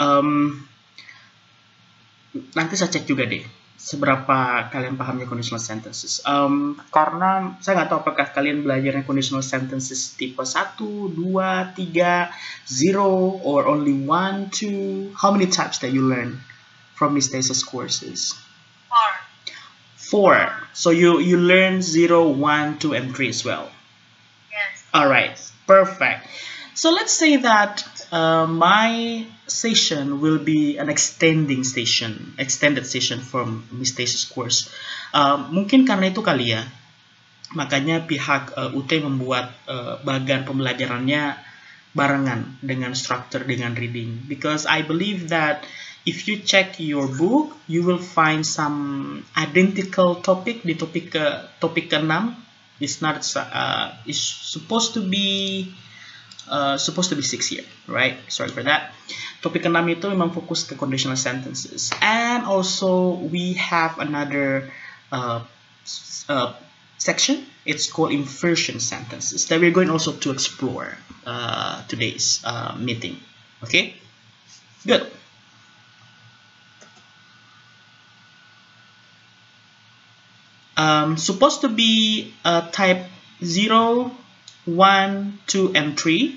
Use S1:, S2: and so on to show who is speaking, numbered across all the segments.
S1: Um, nanti saya cek juga deh seberapa kalian pahamnya conditional sentences. Karena saya nggak tahu apakah kalian belajarnya conditional sentences tipe 1, 2, 3, 0, or only 1, 2. How many types that you learn from these thesis courses? 4. So you learn 0, 1, 2, and 3 as well.
S2: Yes.
S1: All right, perfect. So let's say that my session will be an extended session from Miss Thesis course. Mungkin karena itu kali ya, makanya pihak UT membuat bagan pembelajarannya barengan dengan struktur dengan reading. Because I believe that if you check your book, you will find some identical topic di topik ke-6. It's not it's supposed to be 6 here, right? Sorry for that. Topik ke-6 itu memang fokus ke conditional sentences, and also we have another section. It's called inversion sentences that we're going also to explore today's meeting. Okay, good. Supposed to be type 0, 1, 2, and 3.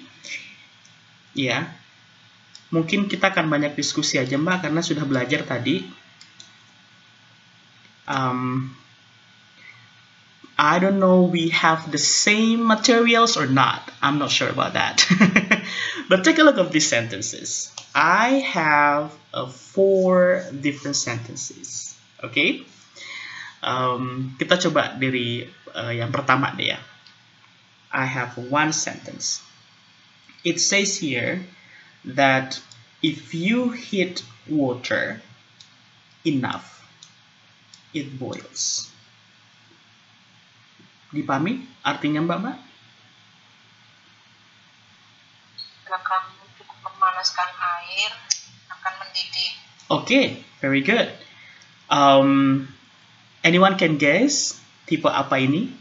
S1: Ya, mungkin kita akan banyak diskusi aja Mbak, karena sudah belajar tadi. I don't know we have the same materials or not. I'm not sure about that. But take a look at these sentences. I have 4 different sentences. Okay? Kita coba dari yang pertama deh ya. I have one sentence. It says here that if you heat water enough, it boils. Dipahami artinya Mbak?
S2: Jika kamu cukup memanaskan air, akan mendidih.
S1: Okay, very good. Anyone can guess tipe apa ini?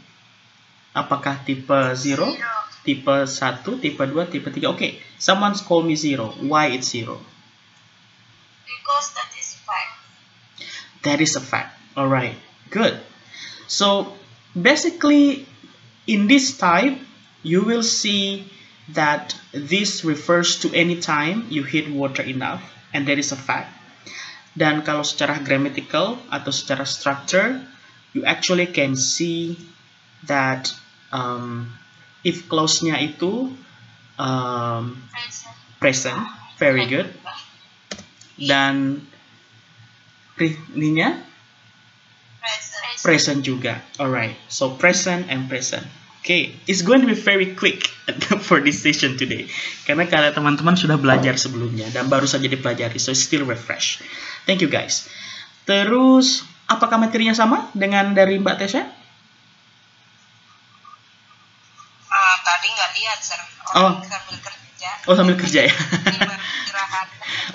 S1: Apakah tipe 0, tipe 1, tipe 2, tipe 3? Okay, someone's call me 0. Why it's 0?
S2: Because that is fact.
S1: That is a fact. Alright, good. So, basically, in this type, you will see that this refers to any time you heat water enough, and that is a fact. Dan kalau secara grammatical atau secara structure, you actually can see that if clause-nya itu present, very good. Dan ininya present juga. Alright, so present and present. Okay, it's going to be very quick for this session today. Karena kalian teman-teman sudah belajar sebelumnya dan baru saja dipelajari, so it's still refresh. Thank you guys. Terus, apakah materinya sama dengan dari Mbak Tesha?
S2: Tadi nggak lihat, sir. Sambil kerja.
S1: Oh, sambil kerja ya.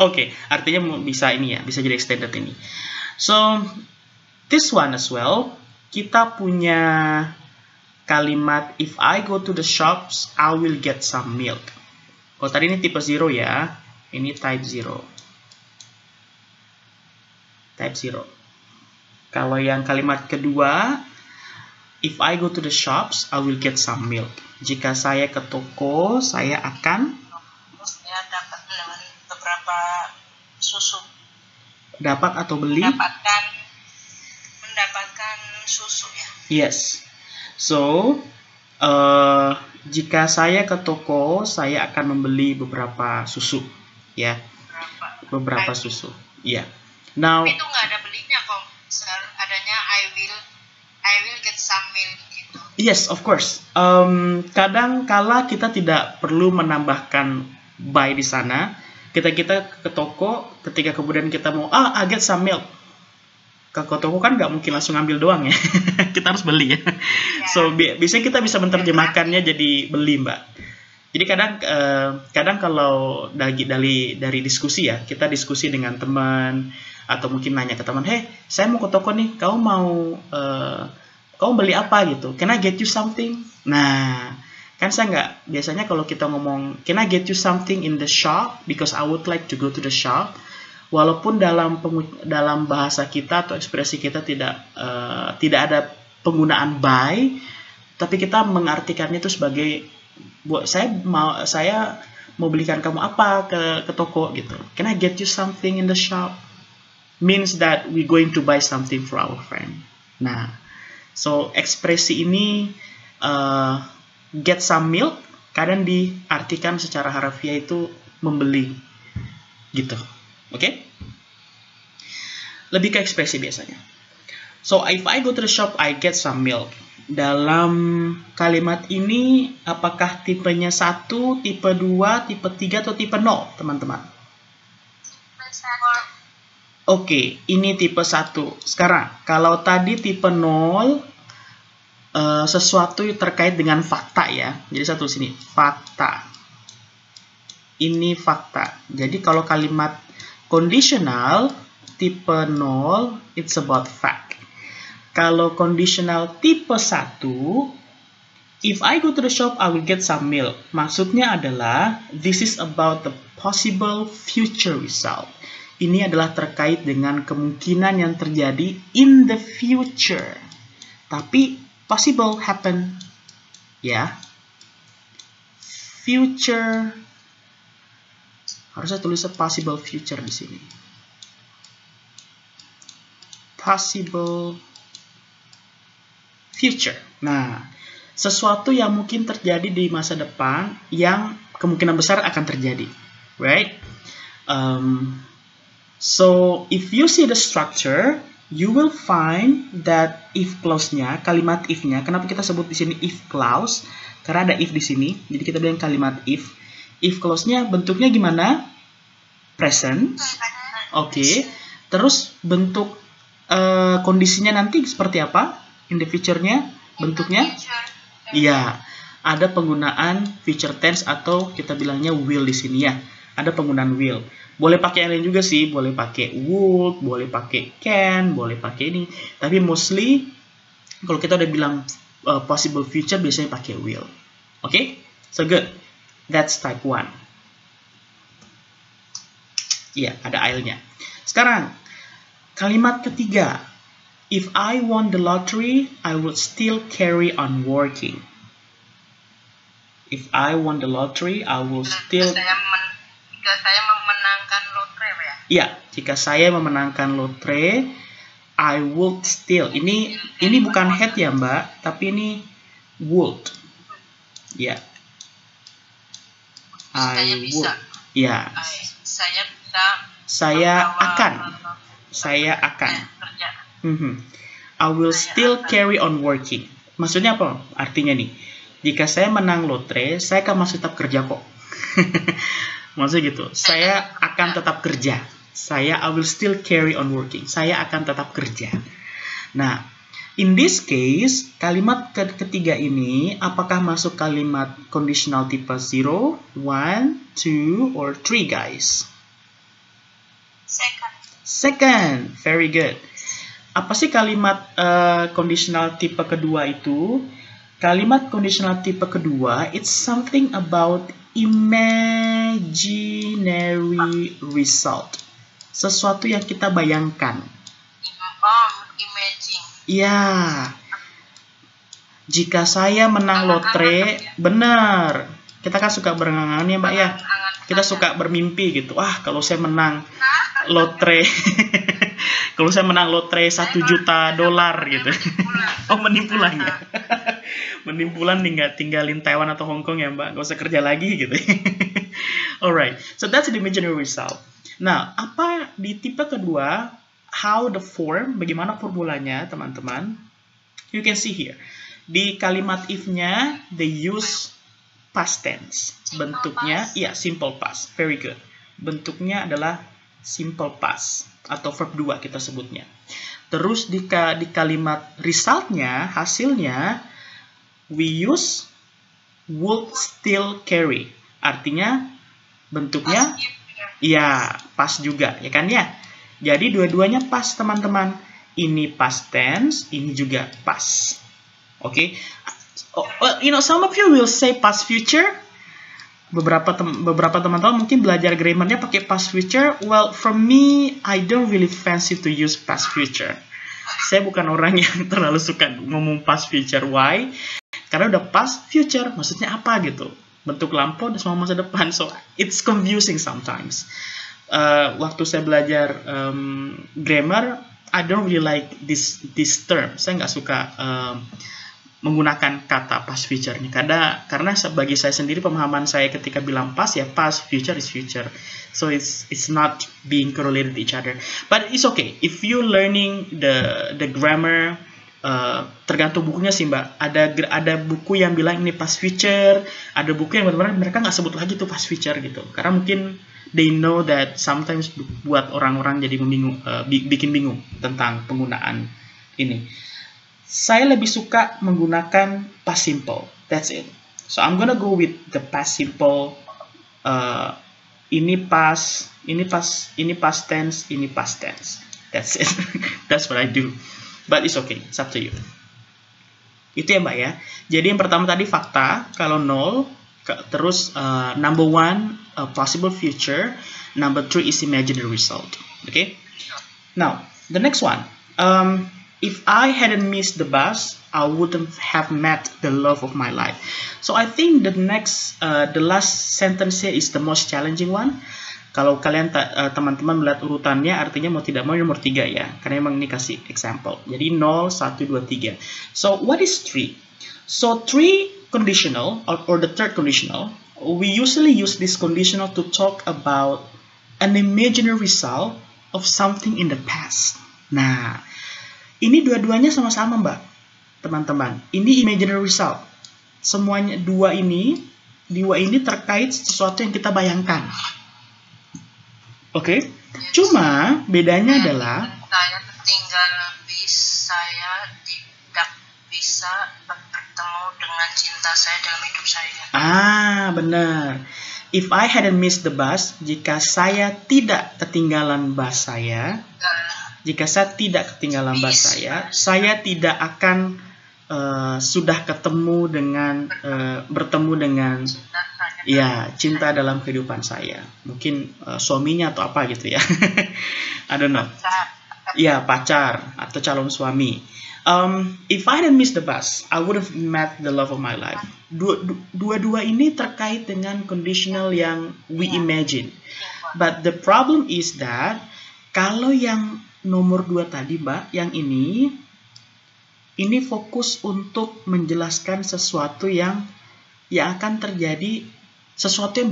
S1: Oke, artinya bisa ini ya, bisa jadi extended ini. So, this one as well, kita punya kalimat if I go to the shops, I will get some milk. Kalau tadi ini tipe 0 ya, ini type 0. Type 0. Kalau yang kalimat kedua, if I go to the shops, I will get some milk. Jika saya ke toko, saya akan
S2: dapat beberapa susu.
S1: Dapat atau beli?
S2: Mendapatkan susu ya.
S1: Yes. So, jika saya ke toko, saya akan membeli beberapa susu, ya. Beberapa susu, ya. Now.
S2: Tapi itu nggak ada belinya kok, sir. Adanya I will get some milk gitu.
S1: Yes, of course. Kadang kala kita tidak perlu menambahkan buy di sana. Kita ke toko, ketika kemudian kita mau I get some milk. Ke toko kan nggak mungkin langsung ambil doang ya. Kita harus beli ya. So biasanya kita bisa menerjemahkannya jadi beli Mbak. Jadi kadang kalau dari diskusi ya, kita diskusi dengan teman atau mungkin nanya ke teman, hey saya mau ke toko nih, kamu beli apa gitu? Can I get you something? Nah Kan saya nggak, biasanya kalau kita ngomong, can I get you something in the shop? Because I would like to go to the shop. Walaupun dalam bahasa kita atau ekspresi kita tidak ada penggunaan buy, tapi kita mengartikannya itu sebagai, saya mau belikan kamu apa ke toko gitu. Can I get you something in the shop? Means that we going to buy something for our friend. Nah, so ekspresi ini get some milk kadang diartikan secara harfiah itu membeli gitu. Oke? Lebih ke ekspresi biasanya. So if I go to the shop, I get some milk. Dalam kalimat ini apakah tipenya 1, tipe 2, tipe 3 atau tipe 0, teman-teman? Oke, ini tipe 1. Sekarang, kalau tadi tipe 0 sesuatu terkait dengan fakta ya. Jadi satu sini, fakta. Ini fakta. Jadi kalau kalimat conditional tipe 0, it's about fact. Kalau conditional tipe 1, if I go to the shop, I will get some milk. Maksudnya adalah, this is about the possible future result. Ini adalah terkait dengan kemungkinan yang terjadi in the future. Tapi possible happen, ya. Future, harusnya tulis possible future di sini. Possible future. Nah, sesuatu yang mungkin terjadi di masa depan yang kemungkinan besar akan terjadi, right? So if you see the structure, you will find that if clause-nya, kalimat if-nya, kenapa kita sebut di sini if clause? Karena ada if di sini, jadi kita bilang kalimat if. If clause-nya bentuknya gimana? Present. Oke. Terus bentuk kondisinya nanti seperti apa? In the future-nya bentuknya? Iya. Ada penggunaan future tense atau kita bilangnya will di sini ya. Ada penggunaan will. Boleh pakai yang lain juga sih, boleh pakai would, boleh pakai can, boleh pakai ini. Tapi mostly kalau kita udah bilang possible future biasanya pakai will. Oke? So good. That's type 1. Iya, ada I'll-nya. Sekarang kalimat ketiga. If I won the lottery, I would still carry on working. If I won the lottery, I will still...
S2: Jika saya memenangkan lotre, ya?
S1: Iya, jika saya memenangkan lotre, I would still. Ini bukan had ya, Mbak, tapi ini would. Ya.
S2: Saya bisa.
S1: Ya.
S2: Saya bisa.
S1: Saya akan. I will still carry on working. Maksudnya apa? Artinya nih, jika saya menang lotre, saya akan masih tetap kerja kok. Maksudnya gitu, saya akan tetap kerja. I will still carry on working. Saya akan tetap kerja. Nah, in this case, kalimat ketiga ini, apakah masuk kalimat conditional tipe 0, 1, 2, or 3, guys? Second. Very good. Apa sih kalimat conditional tipe kedua itu? Kalimat conditional tipe kedua, it's something about imaginary result. Sesuatu yang kita bayangkan.
S2: Imagine.
S1: Ya. Jika saya menang lotre, benar. Kita kan suka berangan-angan ya, Mbak ya. Kita suka bermimpi gitu. Wah, kalau saya menang lotre. Kalau saya menang lotre 1 juta dolar gitu. Oh, menimpulan ya. Menimpulan tinggalin Taiwan atau Hong Kong ya, Mbak. Gak usah kerja lagi gitu. Alright, so that's the imaginary result. Nah, apa di tipe kedua, how the form, bagaimana formulanya, teman-teman? You can see here. Di kalimat if-nya, they use past tense. Bentuknya, ya, simple past. Very good. Bentuknya adalah simple past atau verb 2 kita sebutnya. Terus di kalimat result-nya, hasilnya, we use would still carry. Artinya bentuknya ya pas juga, ya kan ya? Jadi dua-duanya pas, teman-teman. Ini past tense, ini juga pas. Oke. well, some of you will say past future. Beberapa teman-teman mungkin belajar grammarnya pakai past future. Well, for me, I don't really fancy to use past future. Saya bukan orang yang terlalu suka ngomong past future. Why? Karena udah past future, maksudnya apa gitu? Bentuk lampau dan sama masa depan. So, it's confusing sometimes. Waktu saya belajar grammar, I don't really like this term. Saya nggak suka menggunakan kata past future ini karena bagi saya sendiri pemahaman saya ketika bilang past ya past, future is future, so it's not being correlated to each other, but it's okay if you learning the grammar. Tergantung bukunya sih mbak, ada buku yang bilang ini past future, ada buku yang benar-benar mereka nggak sebut lagi tuh past future gitu karena mungkin they know that sometimes buat orang-orang jadi bikin bingung tentang penggunaan ini. Saya lebih suka menggunakan past simple. That's it. So I'm gonna go with the past simple. Ini past tense, ini past tense. That's it. That's what I do. But it's okay. It's up to you. Itu ya mbak ya. Jadi yang pertama tadi fakta. Kalau 0, terus number 1 possible future. Number 3 is imaginary result. Okay. Now the next one. If I hadn't missed the bus, I wouldn't have met the love of my life. So I think the last sentence here is the most challenging one. Kalau kalian teman-teman melihat urutannya, artinya mau tidak mau nomor 3 ya. Karena emang ini kasih example. Jadi 0, 1, 2, 3. So what is 3? So 3 conditional or the third conditional, we usually use this conditional to talk about an imaginary result of something in the past. Nah, ini dua-duanya sama-sama mbak, teman-teman. Ini imaginary result. Semuanya dua ini terkait sesuatu yang kita bayangkan. Oke? Cuma bedanya adalah
S2: saya ketinggalan bis, saya tidak bisa bertemu dengan cinta saya dalam hidup saya.
S1: Benar. If I hadn't missed the bus, jika saya tidak ketinggalan bus saya. Jika saya tidak ketinggalan bus saya tidak akan sudah bertemu dengan cinta dalam kehidupan saya. Mungkin suaminya atau apa gitu ya. I don't know. Ya, pacar atau calon suami. If I hadn't missed the bus, I would have met the love of my life. Dua-dua ini terkait dengan conditional yang we imagine. But the problem is that kalau yang nomor 2 tadi mbak, yang ini fokus untuk menjelaskan sesuatu yang akan terjadi, sesuatu yang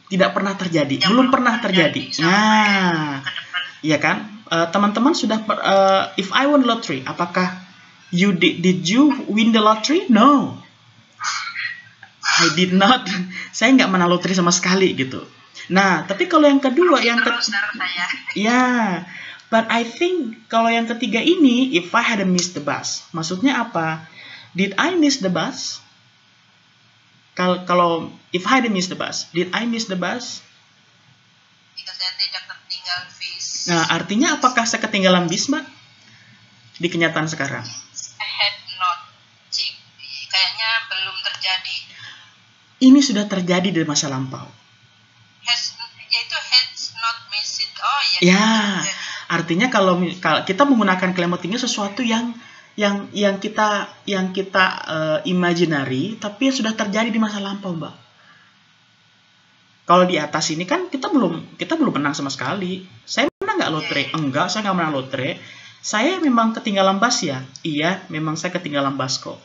S1: tidak pernah terjadi, belum pernah terjadi. Nah, iya kan? Teman-teman sudah if I won lottery, apakah did you win the lottery? No, I did not. Saya nggak menang lottery sama sekali gitu. Nah, tapi kalau yang kedua, but I think kalau yang ketiga ini, if I hadn't missed the bus, maksudnya apa? Did I miss the bus? Kalau if I hadn't missed the bus, did I miss the bus?
S2: Jika saya tidak ketinggalan bis.
S1: Nah, artinya apakah saya ketinggalan bis, mbak? Di kenyataan sekarang.
S2: I had not. Kayaknya belum terjadi.
S1: Ini sudah terjadi dari masa lampau.
S2: Yaitu had not missed it. Oh ya.
S1: Ya. Artinya kalau kita menggunakan kalimat ini sesuatu yang kita imaginary tapi yang sudah terjadi di masa lampau, mbak. Kalau di atas ini kan kita belum menang sama sekali. Saya menang nggak lotre? Enggak, saya nggak menang lotre. Saya memang ketinggalan bus ya. Iya, memang saya ketinggalan bus kok.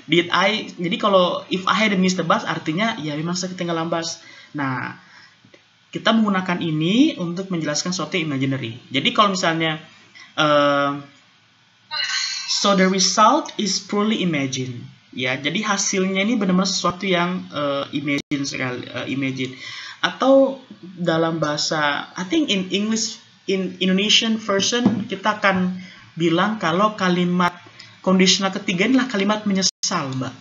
S1: Jadi kalau if I had missed the bus, artinya ya memang saya ketinggalan bus. Nah, kita menggunakan ini untuk menjelaskan sesuatu imaginary. Jadi kalau misalnya so the result is purely imagined. Ya, jadi hasilnya ini benar-benar sesuatu yang imagine. Atau dalam bahasa, I think in English, in Indonesian version kita akan bilang kalau kalimat conditional ketiga inilah kalimat menyesal, mbak.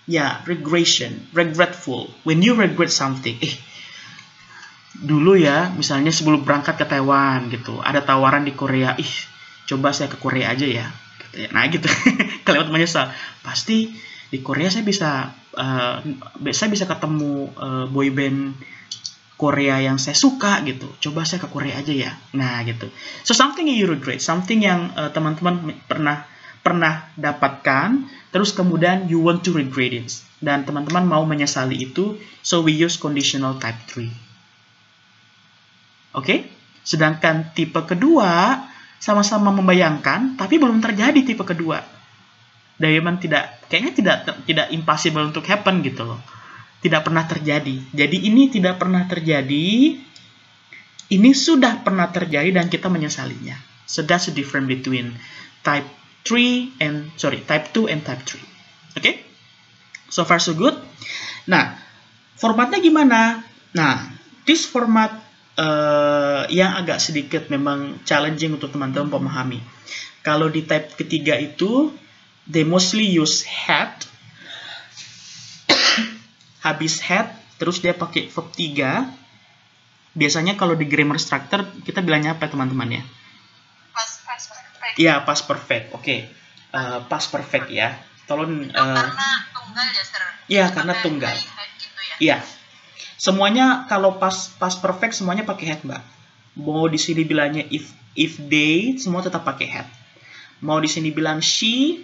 S1: Ya, regretful. When you regret something, dulu ya, misalnya sebelum berangkat ke Taiwan gitu, ada tawaran di Korea, coba saya ke Korea aja ya. Nah gitu. kalimat menyesal. Pasti di Korea saya bisa ketemu boyband Korea yang saya suka gitu. Coba saya ke Korea aja ya. Nah gitu. So something you regret, something yang teman-teman pernah dapatkan, terus kemudian you want to regret it, dan teman-teman mau menyesali itu. So we use conditional type 3. Oke? Sedangkan tipe kedua sama-sama membayangkan, tapi belum terjadi tipe kedua. Dan memang kayaknya tidak impossible untuk happen gitu loh. Tidak pernah terjadi. Jadi ini tidak pernah terjadi, ini sudah pernah terjadi dan kita menyesalinya. So that's the difference between type 2 and type 3. Oke? So far so good. Nah, formatnya gimana? Nah, this format yang agak sedikit memang challenging untuk teman-teman memahami. Kalau di type ketiga itu, they mostly use had, habis had, terus dia pakai verb 3. Biasanya kalau di grammar structure kita bilangnya apa teman-teman ya?
S2: Past perfect.
S1: Iya, past perfect. Oke. Past perfect ya. Tolong
S2: karena tunggal ya, Sir.
S1: Iya, karena tunggal.
S2: Gitu ya.
S1: Iya. Semuanya kalau past perfect semuanya pakai had, Mbak. Mau di sini bilangnya if they, semua tetap pakai had. Mau di sini bilang she,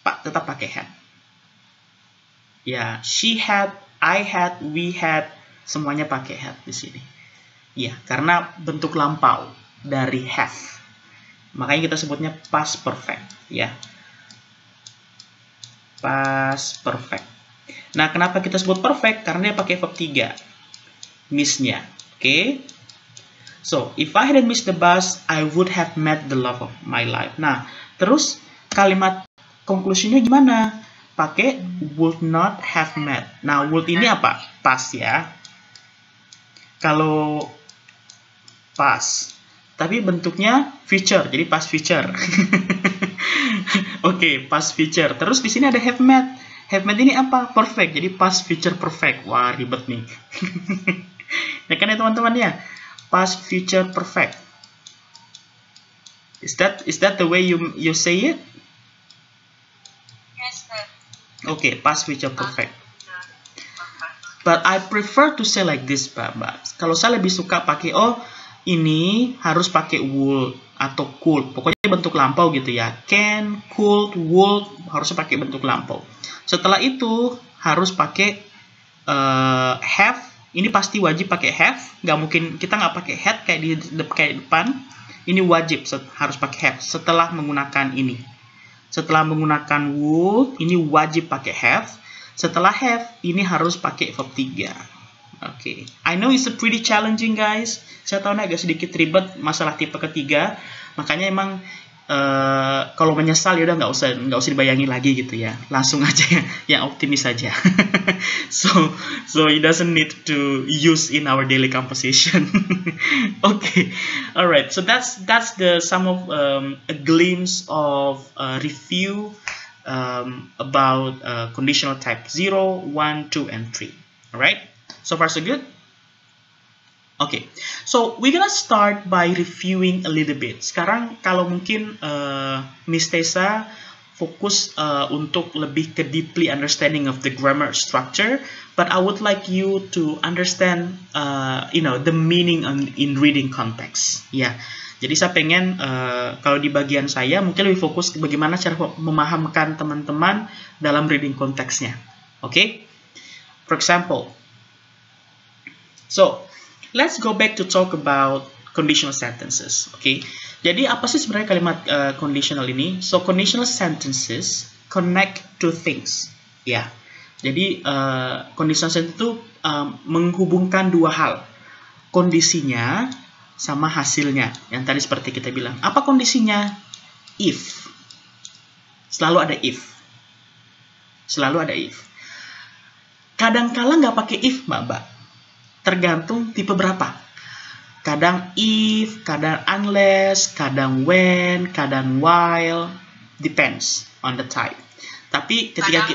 S1: tetap pakai had. Ya, she had, I had, we had, semuanya pakai had di sini. Ya, karena bentuk lampau dari have. Makanya kita sebutnya past perfect, ya. Past perfect. Nah, kenapa kita sebut perfect? Karena dia pakai verb 3. Miss-nya. Oke. So, if I hadn't missed the bus, I would have met the love of my life. Nah, terus kalimat conclusion-nya gimana? Pakai would not have met. Nah, would ini apa? Past ya. Kalau past, tapi bentuknya future, jadi past future. Oke, past future. Terus di sini ada have met. Have met ini apa? Perfect, jadi past future perfect. Wah, ribet nih. Ya kan ya teman-teman ya? Past future perfect. Is that the way you say it?
S2: Yes, sir.
S1: Okay, past future perfect. But I prefer to say like this, Mbak. Kalau saya lebih suka pakai ini harus pakai would atau could. Pokoknya bentuk lampau gitu ya. Can, could, would harusnya pakai bentuk lampau. Setelah itu harus pakai have. Ini pasti wajib pakai have. Nggak mungkin kita nggak pakai had kayak di depan. Ini wajib harus pakai have setelah menggunakan ini. Setelah menggunakan would, ini wajib pakai have. Setelah have, ini harus pakai verb 3. Oke. I know it's pretty challenging, guys. Saya tahu ini agak sedikit ribet masalah tipe ketiga. Makanya emang kalau menyesal ya udah nggak usah dibayangin lagi gitu ya. Langsung aja yang optimis saja. so it doesn't need to use in our daily conversation. Okay. Alright. So that's the some of a glimpse of review about conditional type 0, 1, 2, and 3. Alright. So far so good. Okay, so we're gonna start by reviewing a little bit. Sekarang kalau mungkin Miss Tessa fokus untuk lebih ke deeply understanding of the grammar structure, but I would like you to understand, the meaning in reading context. Ya, jadi saya pengen kalau di bagian saya mungkin lebih fokus ke bagaimana cara memahamkan teman-teman dalam reading konteksnya. Okay, for example, so let's go back to talk about conditional sentences. Okay, jadi apa sih sebenarnya kalimat conditional ini? So conditional sentences connect two things. Ya, jadi conditional sentence itu menghubungkan dua hal, kondisinya sama hasilnya. Yang tadi seperti kita bilang, apa kondisinya? If. Selalu ada if. Selalu ada if. Kadang-kala nggak pakai if, Mbak. Tergantung tipe berapa. Kadang if, kadang unless, kadang when, kadang while, depends on the type. Tapi ketika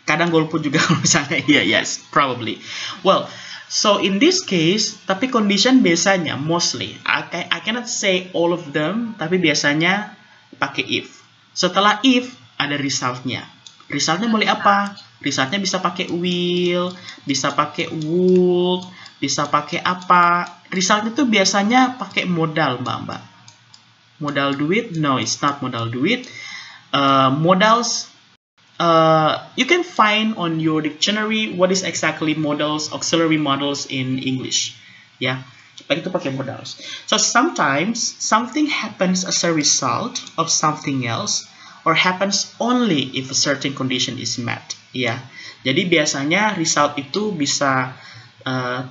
S1: kadang golput juga misalnya, yes, probably. Well, so in this case, tapi condition biasanya mostly, I cannot say all of them, tapi biasanya pakai if. Setelah if, ada resultnya. Resultnya boleh apa? Resultnya bisa pakai will, bisa pakai would, bisa pakai apa. Result itu biasanya pakai modal, Mbak. Modal duit? No, it's not modal duit. Modals, you can find on your dictionary what is exactly modals, auxiliary modals in English. Ya, itu pakai modals. So sometimes something happens as a result of something else, or happens only if a certain condition is met. Ya, jadi biasanya result itu bisa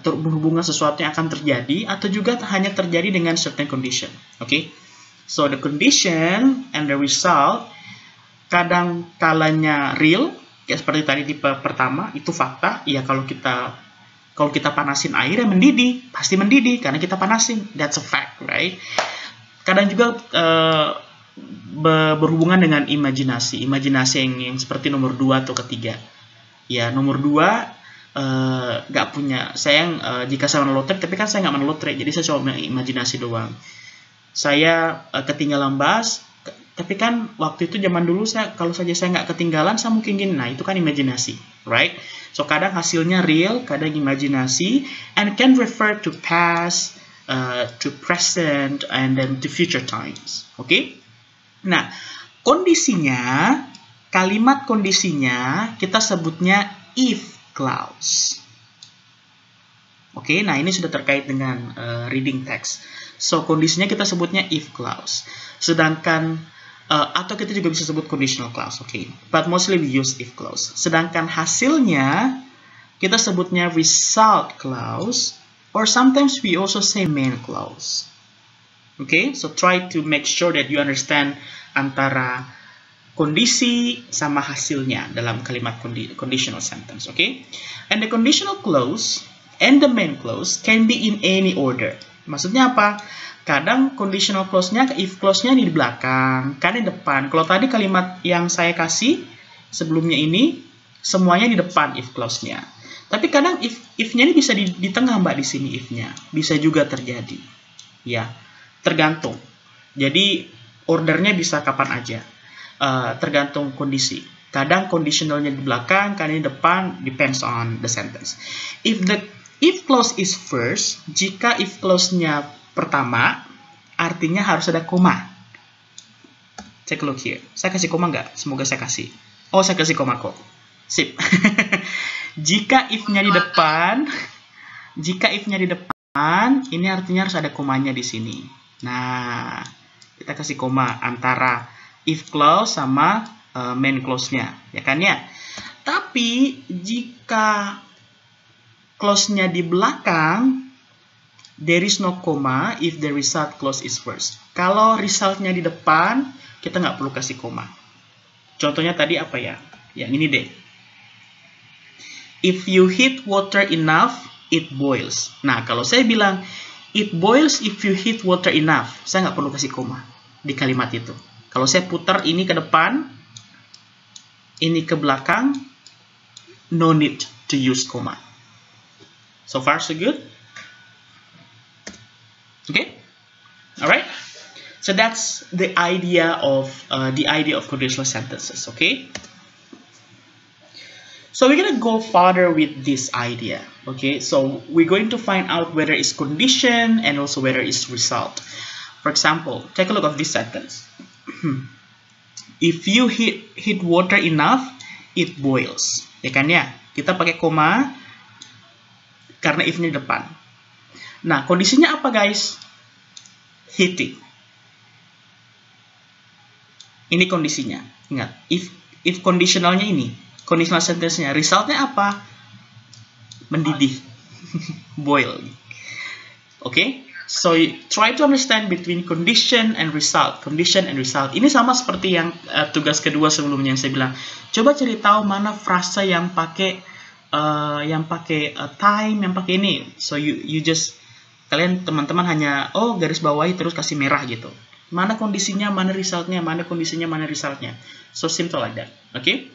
S1: berhubungan sesuatu yang akan terjadi, atau juga hanya terjadi dengan certain condition. Oke, so the condition and the result kadang kalanya real, ya seperti tadi tipe pertama itu fakta. Ya, kalau kita panasin air ya mendidih, pasti mendidih karena kita panasin. That's a fact, right? Kadang juga berhubungan dengan imajinasi yang seperti nomor 2 atau ketiga. Ya, nomor 2 nggak punya. Jika saya menang lotre, tapi kan saya nggak menang lotre, jadi saya coba imajinasi doang. Saya ketinggalan bus, tapi kan waktu itu zaman dulu kalau saja saya nggak ketinggalan, saya mungkin gini. Nah, itu kan imajinasi, right? So kadang hasilnya real, kadang imajinasi, and can refer to past, to present, and then to future times. Oke? Nah, kondisinya, kalimat kondisinya kita sebutnya if clause. Oke, nah ini sudah terkait dengan reading text. So kondisinya kita sebutnya if clause. Sedangkan atau kita juga bisa sebut conditional clause, oke. But mostly we use if clause. Sedangkan hasilnya kita sebutnya result clause, or sometimes we also say main clause. Okay, so try to make sure that you understand antara kondisi sama hasilnya dalam kalimat conditional sentence, okay? And the conditional clause and the main clause can be in any order. Maksudnya apa? Kadang conditional clause-nya, if clause-nya di belakang, kadang di depan. Kalau tadi kalimat yang saya kasih sebelumnya ini, semuanya di depan if clause-nya. Tapi kadang if-nya ini bisa di tengah, Mbak, di sini if-nya. Bisa juga terjadi. Ya, tergantung. Jadi, ordernya bisa kapan aja. Tergantung kondisi. Kadang conditionalnya di belakang, kadang di depan, depends on the sentence. If clause is first, jika if clause-nya pertama, artinya harus ada koma. Take a look here. Saya kasih koma nggak? Semoga saya kasih. Oh, saya kasih koma kok. Sip. Jika if-nya di depan, ini artinya harus ada komanya di sini. Nah, kita kasih koma antara if clause sama main clause-nya, ya kan ya? Tapi jika clause-nya di belakang, there is no comma if the result clause is first. Kalau resultnya di depan, kita nggak perlu kasih koma. Contohnya tadi apa ya? Yang ini deh. If you heat water enough, it boils. Nah, kalau saya bilang, it boils if you heat water enough, saya nggak perlu kasih koma di kalimat itu. Kalau saya putar ini ke depan, ini ke belakang, no need to use comma. So far, so good? Okay, all right. So that's the idea of conditional sentences. Okay. So we're gonna go further with this idea. Okay. So we're going to find out whether it's condition and also whether it's result. For example, take a look at this sentence. If you heat water enough, it boils. Ya kan ya? Kita pakai koma karena if-nya di depan. Nah, kondisinya apa, guys? Heating. Ini kondisinya. Ingat, if conditionalnya ini, conditional sentence-nya, resultnya apa? Mendidih. Boil. Okay? So, try to understand between condition and result. Condition and result. Ini sama seperti yang tugas kedua sebelumnya yang saya bilang. Coba cari tahu mana frasa yang pakai time, yang pakai ini. So, you just kalian teman-teman hanya garis bawahi terus kasih merah gitu. Mana kondisinya, mana resultnya, mana kondisinya, mana resultnya. So simple like that. Okay?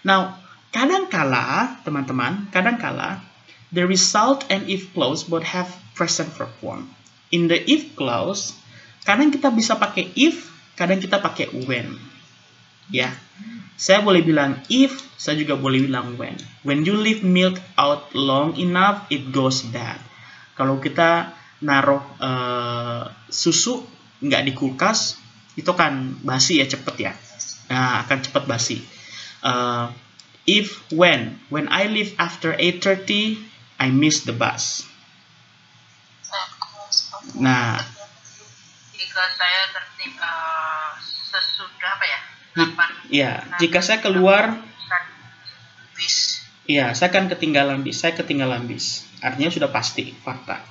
S1: Now, kadangkala teman-teman, the result and if clause both have present verb form. In the if clause, kadang kita bisa pakai if, kadang kita pakai when. Ya, saya boleh bilang if, saya juga boleh bilang when. When you leave milk out long enough, it goes bad. Kalau kita naruh susu nggak di kulkas, itu kan basi ya, cepet ya. Nah, akan cepet basi. If, when I leave after 8:30, I miss the bus. Nah,
S2: jika saya sesudah apa ya?
S1: Ya, jika saya keluar
S2: bis.
S1: Ya, saya akan ketinggalan bis. Saya ketinggalan bis. Artinya sudah pasti, fakta.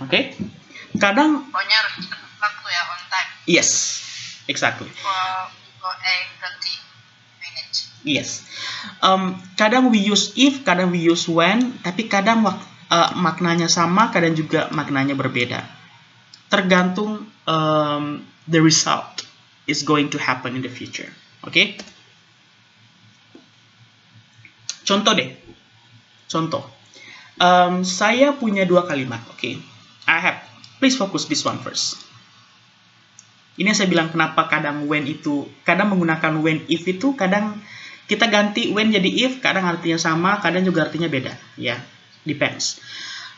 S1: Oke? Kadang
S2: Pokoknya harus tepat waktu ya, on time.
S1: Yes, exactly.
S2: For 30 minutes.
S1: Yes. Kadang we use if, kadang we use when, tapi kadang maknanya sama, kadang juga maknanya berbeda. Tergantung the result is going to happen in the future. Oke? Contoh deh. Contoh. Saya punya dua kalimat. Oke. Please focus this one first. Ini yang saya bilang kenapa kadang when itu, kadang menggunakan when if itu, kadang kita ganti when jadi if, kadang artinya sama, kadang juga artinya beda. Ya, depends.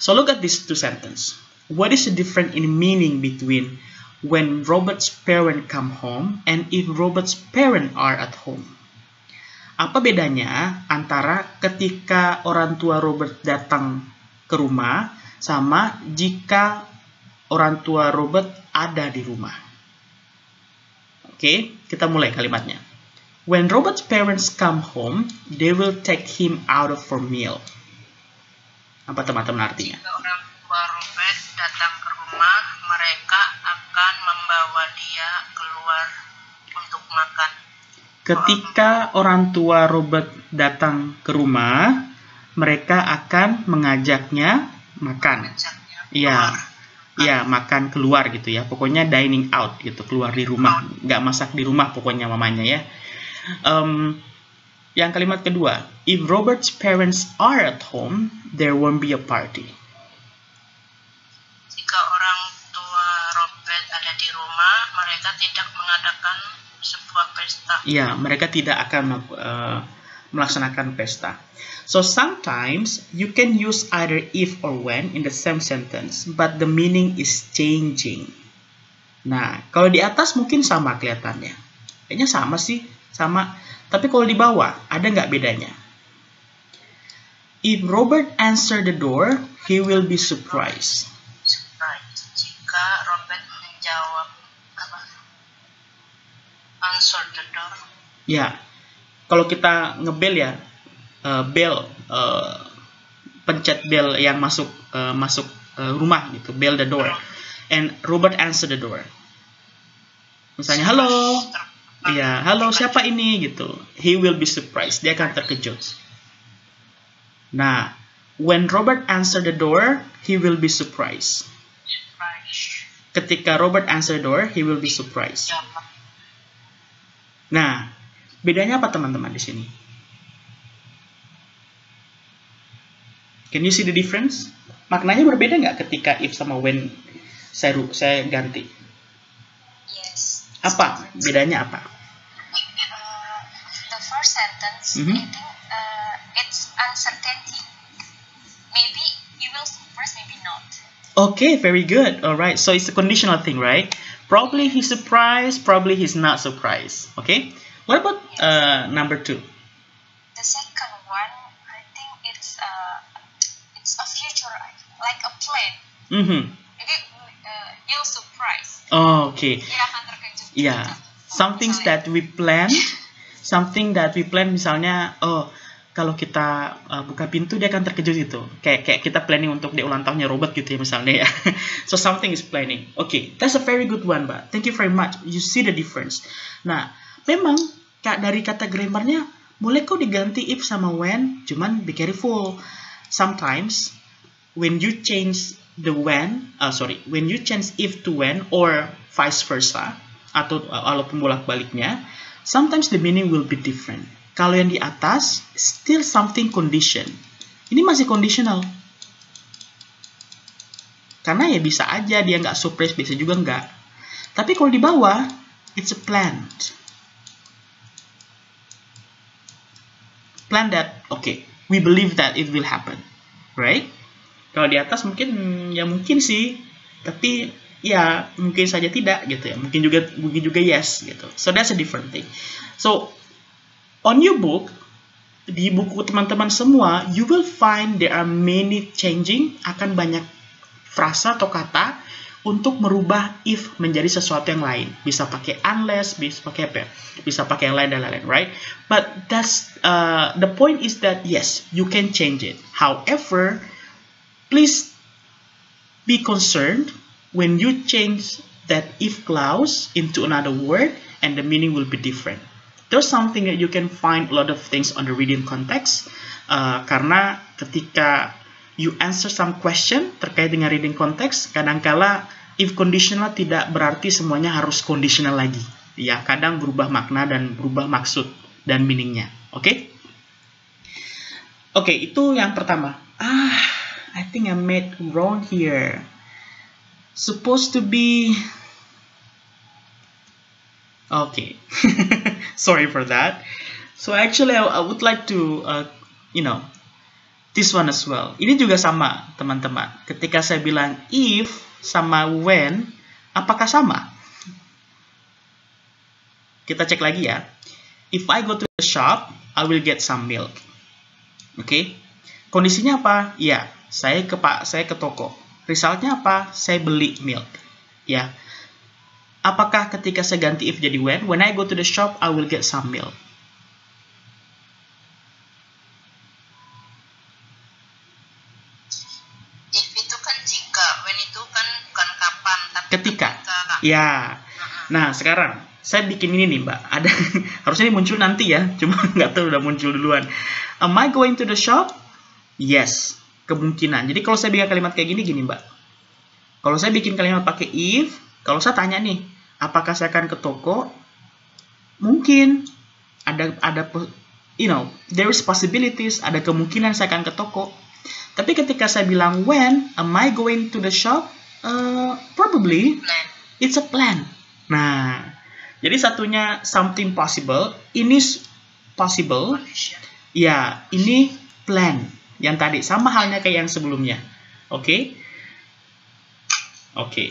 S1: So look at these two sentences. What is the difference in meaning between when Robert's parents come home and if Robert's parents are at home? Apa bedanya antara ketika orang tua Robert datang ke rumah sama jika orang tua Robert ada di rumah? Oke, kita mulai kalimatnya. When Robert's parents come home, they will take him out for meal. Apa teman-teman artinya?
S2: Jika orang tua Robert datang ke rumah, mereka akan membawa dia keluar untuk makan.
S1: Ketika orang tua Robert datang ke rumah, mereka akan mengajaknya makan. Ya, makan keluar gitu ya. Pokoknya dining out gitu, keluar di rumah. Nggak masak di rumah pokoknya mamanya ya. Yang kalimat kedua, if Robert's parents are at home, there won't be a party.
S2: Jika orang tua Robert ada di rumah, mereka tidak mengadakan sebuah pesta.
S1: Ya, mereka tidak akan melaksanakan pesta. So sometimes you can use either if or when in the same sentence, but the meaning is changing. Nah, kalau di atas mungkin sama kelihatannya. Kayaknya sama sih, sama. Tapi kalau di bawah, ada nggak bedanya? If Robert answer the door, he will be surprised.
S2: Jika Robert menjawab answer the door.
S1: Ya, kalau kita ngebel ya, bell, pencet bell yang masuk rumah gitu, bell the door, and Robert answer the door. Misalnya, halo, ya, halo siapa ini gitu, he will be surprised, dia akan terkejut. Nah, when Robert answer the door, he will be surprised. Ketika Robert answer the door, he will be surprised. Nah, bedanya apa teman-teman di sini? Can you see the difference? Maknanya berbeda nggak ketika if sama when saya ganti?
S3: Yes.
S1: Apa? Bedanya apa?
S3: The first sentence, I think it's uncertainty. Maybe he will surprise, maybe not.
S1: Okay, very good. Alright, so it's a conditional thing, right? Probably he's surprised, probably he's not surprised. Okay? What about number 2?
S3: The second one, I think it's a future, like a plan. Jadi he'll surprise.
S1: Oh, okay.
S3: Dia akan terkejut.
S1: Yeah, something that we planned, misalnya, oh, kalau kita buka pintu dia akan terkejut gitu. Kayak kita planning untuk di ulang tahunnya Robert gitu ya misalnya ya. So something is planning. Okay, that's a very good one, Mbak. Thank you very much. You see the difference. Nah, memang dari kata grammarnya boleh kok diganti if sama when, cuman be careful. Sometimes when you change when you change if to when or vice versa atau walaupun bolak-baliknya, sometimes the meaning will be different. Kalau yang di atas, still something condition. Ini masih conditional. Karena ya bisa aja dia nggak surprise, bisa juga nggak. Tapi kalau di bawah, it's a planned. plan that, okay, we believe that it will happen, right? Kalau di atas mungkin ya mungkin sih, tapi ya mungkin saja tidak gitu ya. Mungkin juga yes gitu. So that's a different thing. So on your book, di buku teman-teman semua, you will find there are many changing, akan banyak frasa atau kata untuk merubah if menjadi sesuatu yang lain. Bisa pakai unless, bisa pakai apa ya? Bisa pakai yang lain dan lain-lain, right? But that's the point is that yes, you can change it. However, please be concerned when you change that if clause into another word and the meaning will be different. There's something that you can find a lot of things on the reading context, karena ketika you answer some question terkait dengan reading context, kadangkala if conditional tidak berarti semuanya harus conditional lagi. Ya, kadang berubah makna dan berubah maksud dan meaningnya. Oke? Oke, itu yang pertama. I think I made wrong here. Supposed to be... Okay. Sorry for that. So actually I would like to, this one as well. Ini juga sama, teman-teman. Ketika saya bilang if sama when, apakah sama? Kita cek lagi ya. If I go to the shop, I will get some milk. Oke. Kondisinya apa? Ya, saya ke toko. Resultnya apa? Saya beli milk. Ya. Apakah ketika saya ganti if jadi when I go to the shop, I will get some milk.
S2: If itu kan jika, when itu kan bukan kapan, tapi
S1: ketika. Ya. Nah, sekarang saya bikin ini nih, Mbak. Ada harusnya ini muncul nanti ya, cuma nggak tahu udah muncul duluan. Am I going to the shop? Yes. Kemungkinan. Jadi kalau saya bikin kalimat kayak gini, Mbak. Kalau saya bikin kalimat pakai if, kalau saya tanya nih, apakah saya akan ke toko? Mungkin ada there is possibilities, ada kemungkinan saya akan ke toko. Tapi ketika saya bilang when, am I going to the shop? Probably it's a plan. Nah, jadi satunya something possible, ini possible. Ya, ini plan. Yang tadi sama halnya kayak yang sebelumnya. Oke? Oke.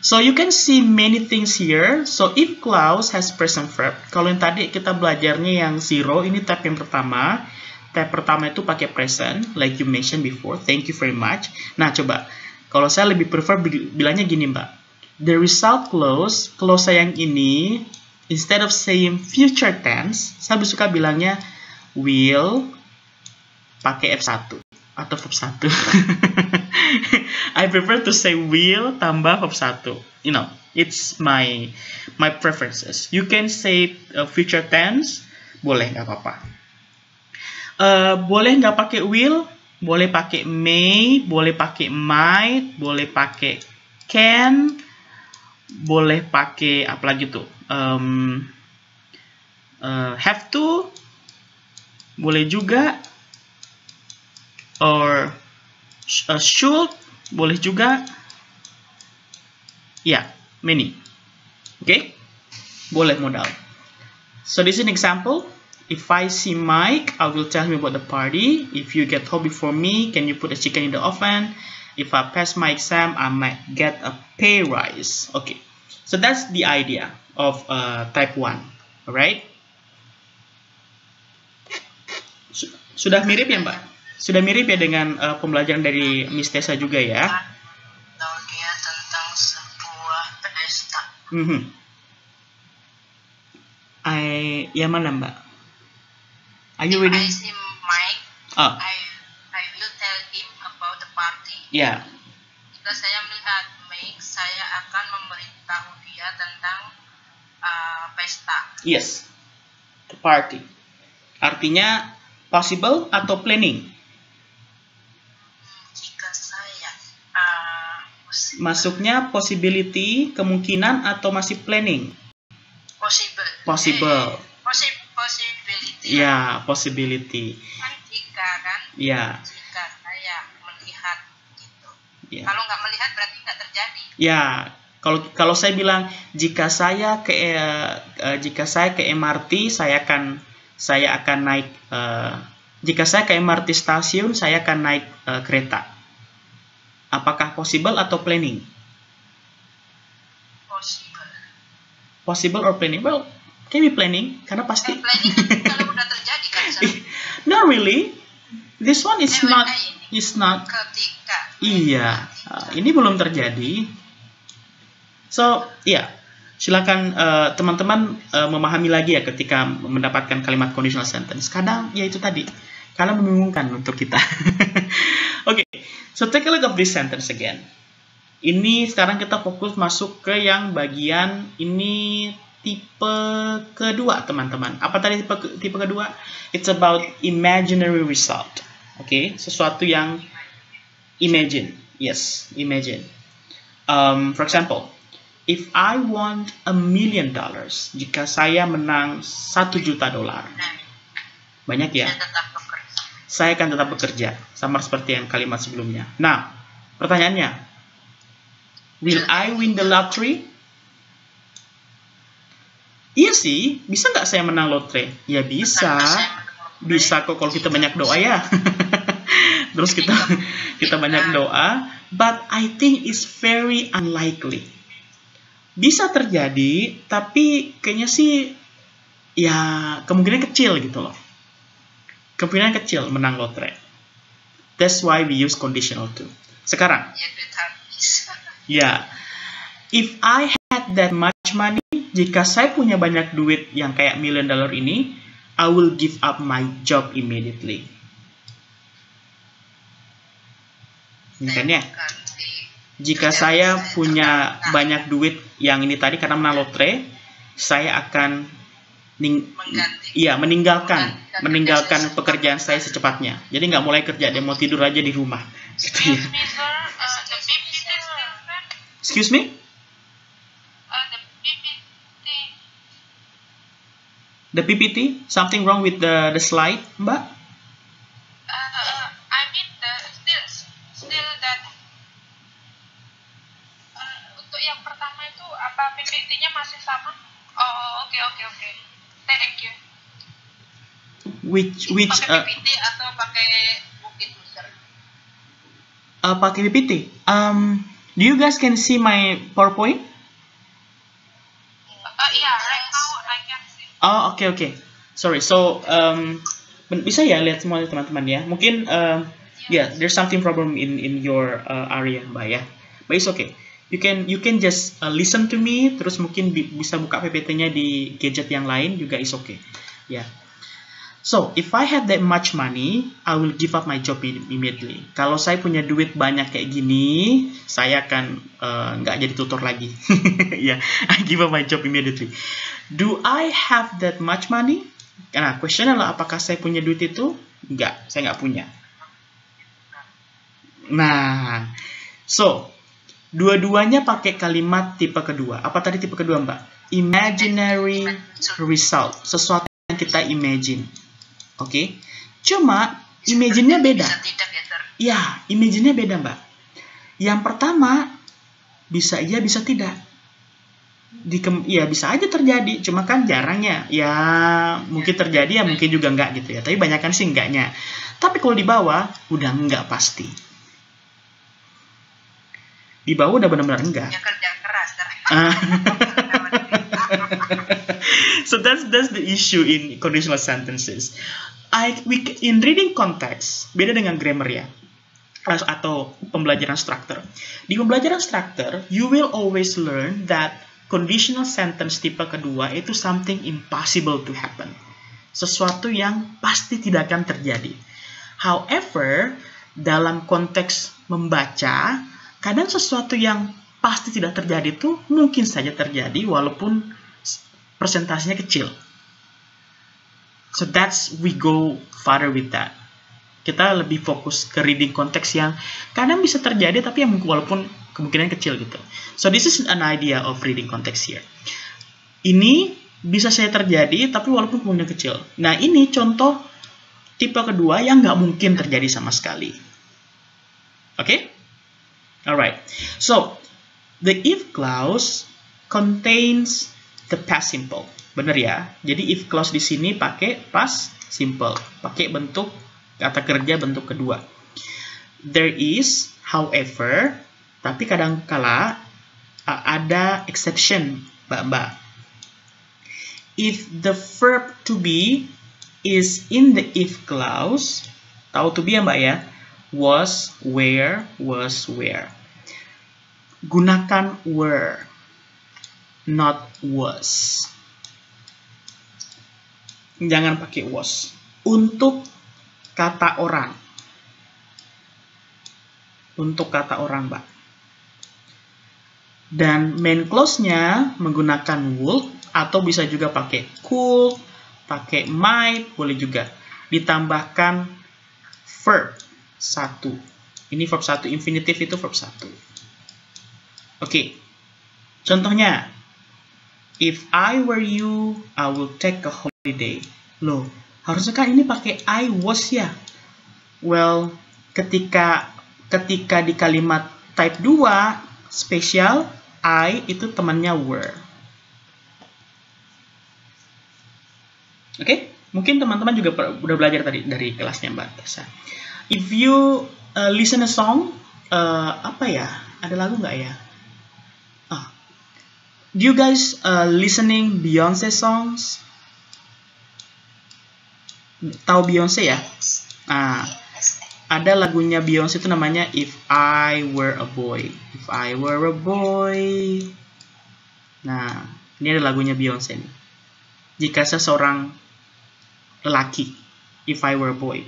S1: So you can see many things here. So if clause has present verb. Kalau yang tadi kita belajarnya yang zero, ini tab yang pertama. Tab pertama itu pakai present, like you mentioned before. Thank you very much. Nah, coba. Kalau saya lebih prefer bilangnya gini, Mbak. The result clause yang ini, instead of saying future tense, saya lebih suka bilangnya will pakai F1 atau verb 1. I prefer to say will tambah verb 1. It's my preferences. You can say future tense, boleh nggak apa-apa. Boleh nggak pakai will, boleh pakai may, boleh pakai might, boleh pakai can, boleh pakai apa lagi tuh? Have to, boleh juga. Or should, boleh juga. Yeah, many. Okay? Boleh modal. So this is an example. If I see Mike, I will tell him about the party. If you get home before me, can you put a chicken in the oven? If I pass my exam, I might get a pay rise. Okay. So that's the idea of type 1. Alright? Sudah mirip ya, Mbak? Sudah mirip ya dengan pembelajaran dari Miss Tessa juga ya?
S2: Tahu dia tentang sebuah pesta.
S1: Yang mana, Mbak? Are you ready?
S2: I see Mike. I will tell him about the party.
S1: Yeah.
S2: Jika saya melihat Mike, saya akan memberitahu dia tentang pesta.
S1: Yes. The party. Artinya possible atau planning?
S2: Jika saya
S1: masuknya possibility, kemungkinan, atau masih planning?
S2: Possible. Possibility.
S1: Ya, possibility.
S2: Kan jika kan?
S1: Ya.
S2: Jika saya melihat gitu.
S1: Ya.
S2: Kalau nggak melihat berarti nggak terjadi.
S1: Ya. Kalau saya bilang jika saya ke MRT, saya akan saya akan naik, jika saya ke MRT stasiun, saya akan naik kereta. Apakah possible atau planning?
S2: Possible.
S1: Possible or planning? Well, can be planning, karena pasti.
S2: Planning kalau udah terjadi kan.
S1: Not really. This one is not.
S2: Ketika.
S1: Iya, ini belum terjadi. So, iya. Silakan teman-teman memahami lagi ya ketika mendapatkan kalimat conditional sentence. Kadang ya itu tadi, kadang membingungkan untuk kita. Oke, so take a look of this sentence again. Ini sekarang kita fokus masuk ke yang bagian ini tipe kedua, teman-teman. Apa tadi tipe kedua? It's about imaginary result. Oke, sesuatu yang imagine. Yes, imagine. For example, if I want $1 million, jika saya menang $1 juta, banyak ya? Saya akan tetap bekerja, sama seperti yang kalimat sebelumnya. Nah, pertanyaannya, will I win the lottery? Iya sih, bisa nggak saya menang lotre? Ya bisa, bisa kok kalau kita banyak doa ya. Terus kita banyak doa, but I think it's very unlikely. Bisa terjadi, tapi kayaknya sih ya kemungkinan kecil gitu loh. Kemungkinan kecil menang lotre. That's why we use conditional to. Sekarang, ya, if I had that much money, jika saya punya banyak duit yang kayak $1 million ini, I will give up my job immediately. Makanya, jika saya punya banyak duit yang ini tadi karena menang lotre, saya akan meninggalkan pekerjaan saya secepatnya. Jadi nggak mulai kerja, dia mau tidur aja di rumah. Gitu ya. Excuse me? The PPT? Something wrong with the slide, Mbak?
S3: I mean still that untuk yang pertama itu apa PPT-nya masih sama? Oh, oke. Thank you.
S1: Which
S2: pakai PPT atau pakai bukit user?
S1: Pakai PPT. Do you guys can see my PowerPoint?
S3: Yeah, right now I can see.
S1: Oh, oke. Sorry. So, bisa ya lihat semua teman-teman ya. Mungkin yeah, there's something problem in your area, Mbak ya. But it's okay. You can just listen to me, terus mungkin bisa buka PPT-nya di gadget yang lain juga is okay. Ya. Yeah. So, if I had that much money, I will give up my job immediately. Kalau saya punya duit banyak kayak gini, saya akan nggak jadi tutor lagi. Ya, yeah, I give up my job immediately. Do I have that much money? Nah, question adalah apakah saya punya duit itu? Enggak, saya nggak punya. Nah, so dua-duanya pakai kalimat tipe kedua. Apa tadi tipe kedua, Mbak? Imaginary result. Sesuatu yang kita imagine. Oke. Cuma imagine-nya beda. Ya, imagine-nya beda, Mbak. Yang pertama bisa iya, bisa tidak. Ya bisa aja terjadi, cuma kan jarangnya. Ya mungkin terjadi, ya mungkin juga enggak gitu ya. Tapi banyakan sih enggaknya. Tapi kalau di bawah udah enggak pasti. Di bawah udah benar-benar enggak.
S2: Ya kerja keras.
S1: So that's the issue in conditional sentences. In reading context, beda dengan grammar ya, atau pembelajaran struktur. Di pembelajaran struktur, you will always learn that conditional sentence tipe kedua itu something impossible to happen. Sesuatu yang pasti tidak akan terjadi. However, dalam konteks membaca, kadang sesuatu yang pasti tidak terjadi itu mungkin saja terjadi walaupun persentasenya kecil. So we go further with that. Kita lebih fokus ke reading konteks yang kadang bisa terjadi tapi yang walaupun kemungkinan kecil gitu. So this is an idea of reading context here. Ini bisa saya terjadi tapi walaupun kemungkinan kecil. Nah ini contoh tipe kedua yang nggak mungkin terjadi sama sekali. Oke? Alright. So the if clause contains the past simple. Bener ya? Jadi if clause di sini pakai past simple, pakai bentuk kata kerja bentuk kedua. There is, however, tapi kadangkala ada exception, Mbak. If the verb to be is in the if clause, tahu to be ya Mbak ya? Was, were, gunakan were, not was. Jangan pakai was. Untuk kata orang. Untuk kata orang, Mbak. Dan main clause-nya menggunakan would, atau bisa juga pakai could, pakai might, boleh juga. Ditambahkan verb 1. Ini verb 1, infinitive itu verb 1. Oke. Contohnya, if I were you, I will take a holiday. Loh, harusnya kan ini pakai I was ya? Well, ketika di kalimat type 2, spesial, I itu temannya were. Oke? Mungkin teman-teman juga udah belajar tadi dari kelasnya Mbak Tessa. If you listen a song, apa ya? Ada lagu nggak ya? Do you guys listening Beyonce songs? Tahu Beyonce ya? Ada lagunya Beyonce itu namanya If I Were a Boy. If I Were a Boy. Nah, ini ada lagunya Beyonce nih. Jika seseorang lelaki, If I Were a Boy.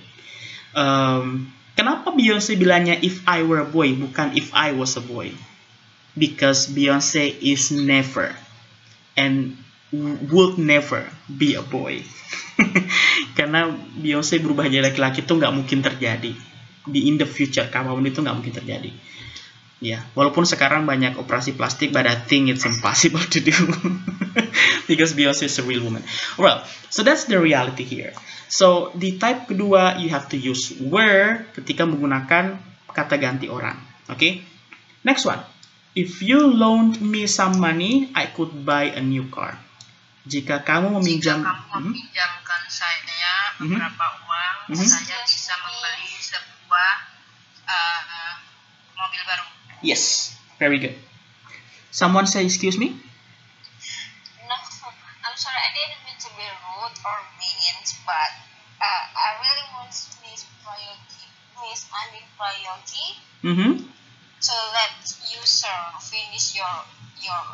S1: Kenapa Beyonce bilangnya If I Were a Boy, bukan If I Was a Boy? Because Beyonce is never and would never be a boy. Karena Beyonce berubah jadi laki-laki itu nggak mungkin terjadi. In the future, kapanpun itu nggak mungkin terjadi. Ya, walaupun sekarang banyak operasi plastik, but I think it's impossible to do. Because Beyonce is a real woman. Well, so that's the reality here. So, di type kedua, you have to use were ketika menggunakan kata ganti orang. Okay? Next one. If you loaned me some money, I could buy a new car. Jika kamu
S2: meminjamkan saya beberapa uang, saya bisa membeli sebuah mobil baru.
S1: Yes, very good. Someone say, excuse me?
S3: No, I'm sorry, I didn't mean to be rude or mean, but I really want Miss Annie priority. So let you, sir, finish your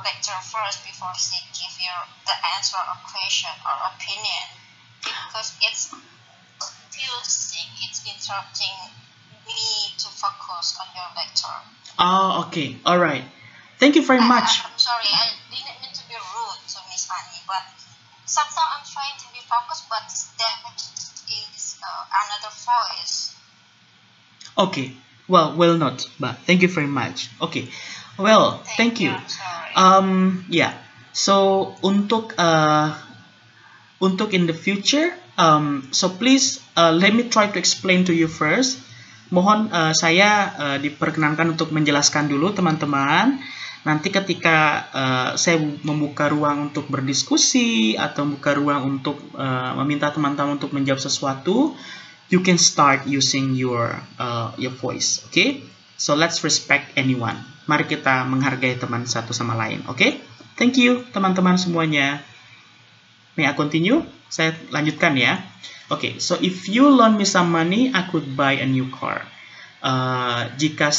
S3: lecture first before she give you the answer or question or opinion, because it's confusing. It's interrupting me to focus on your lecture.
S1: Oh, okay, all right. Thank you very much.
S3: I'm sorry, I didn't mean to be rude to Miss Annie, but sometimes I'm trying to be focused, but that is another voice.
S1: Okay. Well not, but thank you very much. Okay, well, thank you. Yeah. So untuk in the future, so please let me try to explain to you first. Mohon saya diperkenankan untuk menjelaskan dulu teman-teman. Nanti ketika saya membuka ruang untuk berdiskusi atau membuka ruang untuk meminta teman-teman untuk menjawab sesuatu, you can start using your voice, okay? So let's respect anyone. Mari kita menghargai teman satu sama lain, okay? Thank you teman-teman semuanya. May I continue? Saya lanjutkan ya. Okay, so if you loan me some money, I could buy a new car. Jika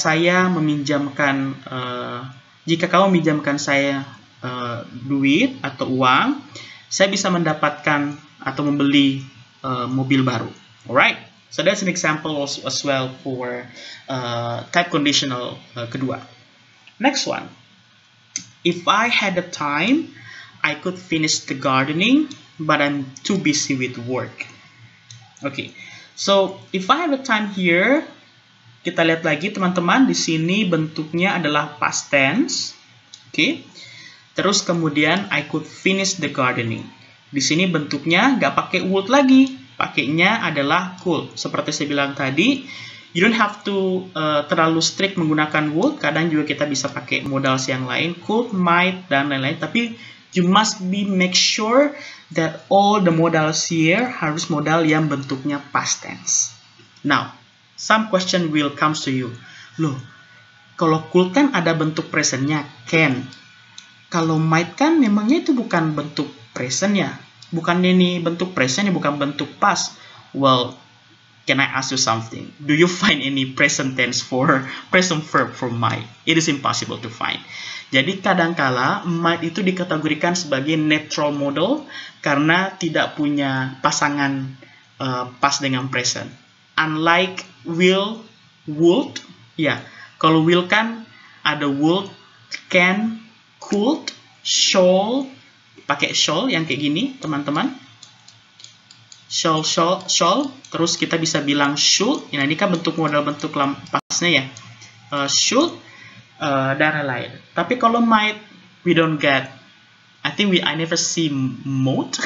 S1: kamu meminjamkan saya duit atau uang, saya bisa mendapatkan atau membeli mobil baru. Alright, so that's an example as well for type conditional kedua. Next one. If I had the time, I could finish the gardening, but I'm too busy with work. Okay, so if I have the time here, kita lihat lagi teman-teman, di sini bentuknya adalah past tense. Okay, terus kemudian I could finish the gardening. Di sini bentuknya nggak pakai would lagi. Pakainya adalah could. Seperti saya bilang tadi, you don't have to terlalu strict menggunakan would. Kadang juga kita bisa pakai modals yang lain, could, might, dan lain-lain. Tapi You must make sure that all the modals here harus modal yang bentuknya past tense. Now, some question will comes to you. Loh, kalau could kan ada bentuk presentnya, can. Kalau might kan memangnya itu bukan bentuk presentnya. Bukan ini bentuk presentnya, bukan bentuk past. Well, can I ask you something? Do you find any present tense for present verb for might? It is impossible to find. Jadi kadangkala might itu dikategorikan sebagai neutral modal karena tidak punya pasangan past dengan present. Unlike will, would, ya. Kalau will kan ada would, can, could, shall, pakai shall yang kayak gini, teman-teman. Shall, terus kita bisa bilang should. Nah, ini kan bentuk modal bentuk pasnya ya. Should, dan lain. Tapi kalau might, we don't get. I think I never see mode.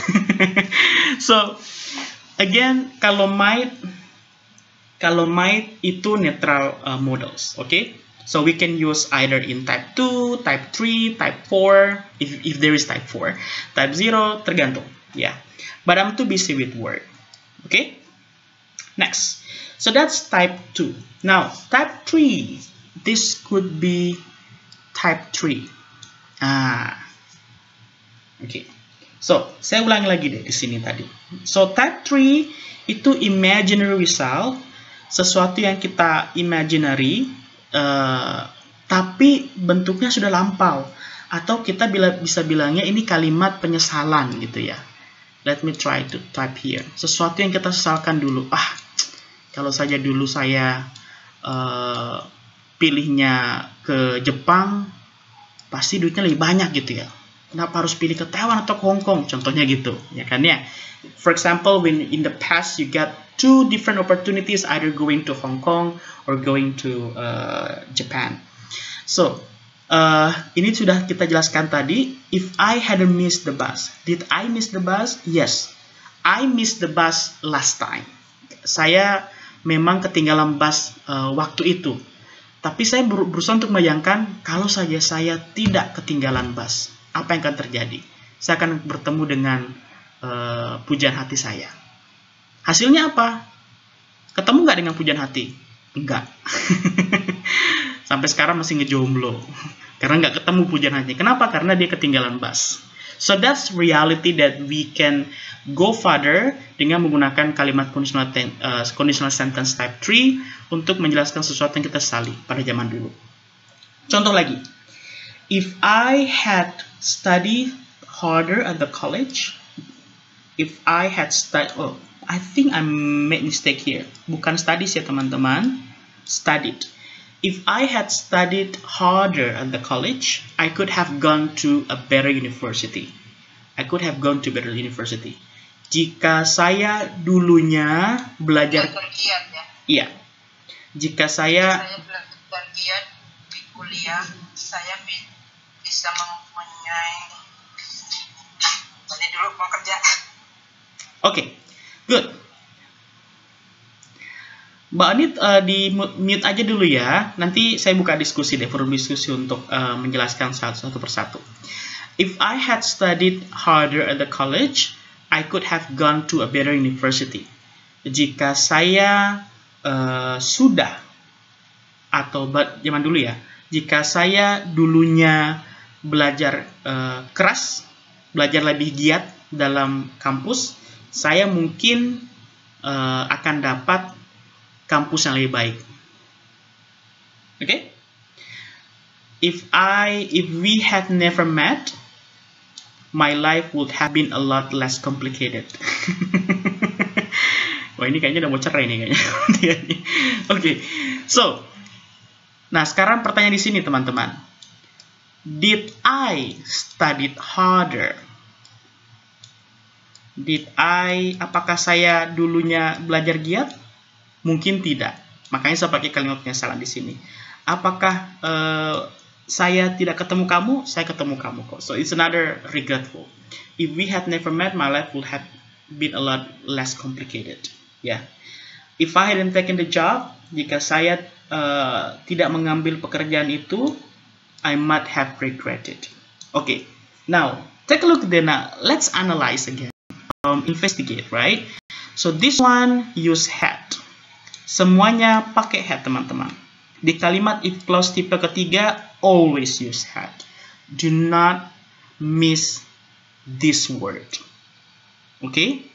S1: So, again, kalau might itu neutral modals, okay? So we can use either in type 2, type 3, type 4, if there is type 4. Type 0, tergantung, yeah. But I'm too busy with work, okay? Next, so that's type 2. Now, type 3, this could be type 3. Okay. So, saya ulangi lagi deh di sini tadi. So, type 3 itu imaginary result, sesuatu yang kita imaginary, tapi bentuknya sudah lampau, atau kita bisa bilangnya ini kalimat penyesalan gitu ya. Let me try to type here. Sesuatu yang kita sesalkan dulu. Kalau saja dulu saya pilihnya ke Jepang, pasti duitnya lebih banyak gitu ya. Kenapa harus pilih ke Taiwan atau ke Hong Kong? Contohnya gitu, ya kan ya. For example, when in the past you got 2 different opportunities, either going to Hong Kong or going to Japan. So, ini sudah kita jelaskan tadi. If I hadn't missed the bus, did I miss the bus? Yes, I missed the bus last time. Saya memang ketinggalan bus waktu itu. Tapi saya berusaha untuk membayangkan kalau saja saya tidak ketinggalan bus, apa yang akan terjadi? Saya akan bertemu dengan pujian hati saya. Hasilnya apa? Ketemu nggak dengan pujian hati? Enggak. Sampai sekarang masih ngejomblo. Karena nggak ketemu pujian hati. Kenapa? Karena dia ketinggalan bus. So that's reality that we can go further dengan menggunakan kalimat conditional sentence type 3 untuk menjelaskan sesuatu yang kita sesali pada zaman dulu. Contoh lagi. If I had studied harder at the college, if I had studied, I think I made mistake here. Bukan studies ya teman-teman, studied. If I had studied harder at the college, I could have gone to a better university. I could have gone to better university. Jika saya dulunya belajar
S2: bergiat ya.
S1: Iya. Jika saya
S2: belajar giat di kuliah, saya bisa mempunyai. Balik dulu mau kerja.
S1: Oke, good. Mbak Anit di mute aja dulu ya. Nanti saya buka diskusi deh, forum diskusi untuk menjelaskan satu persatu. If I had studied harder at the college, I could have gone to a better university. Jika saya sudah atau zaman dulu ya, jika saya dulunya belajar keras, belajar lebih giat dalam kampus, saya mungkin akan dapat kampus yang lebih baik. Okay? If we had never met, my life would have been a lot less complicated. Wah, ini kayaknya udah mau cerai nih kayaknya. Okay. So, nah sekarang pertanyaan di sini teman-teman. Did I studied harder? Apakah saya dulunya belajar giat? Mungkin tidak. Makanya saya pakai kalimat penyesalan di sini. Apakah saya tidak ketemu kamu? Saya ketemu kamu kok. So it's another regretful. If we had never met, my life would have been a lot less complicated. Yeah. If I hadn't taken the job, jika saya tidak mengambil pekerjaan itu, I might have regretted. Okay. Now, Take a look there now. Let's analyze again. Investigate, right? So this one use had. Semuanya pakai had, teman-teman. Di kalimat if clause tipe ketiga, always use had. Do not miss this word. Okay?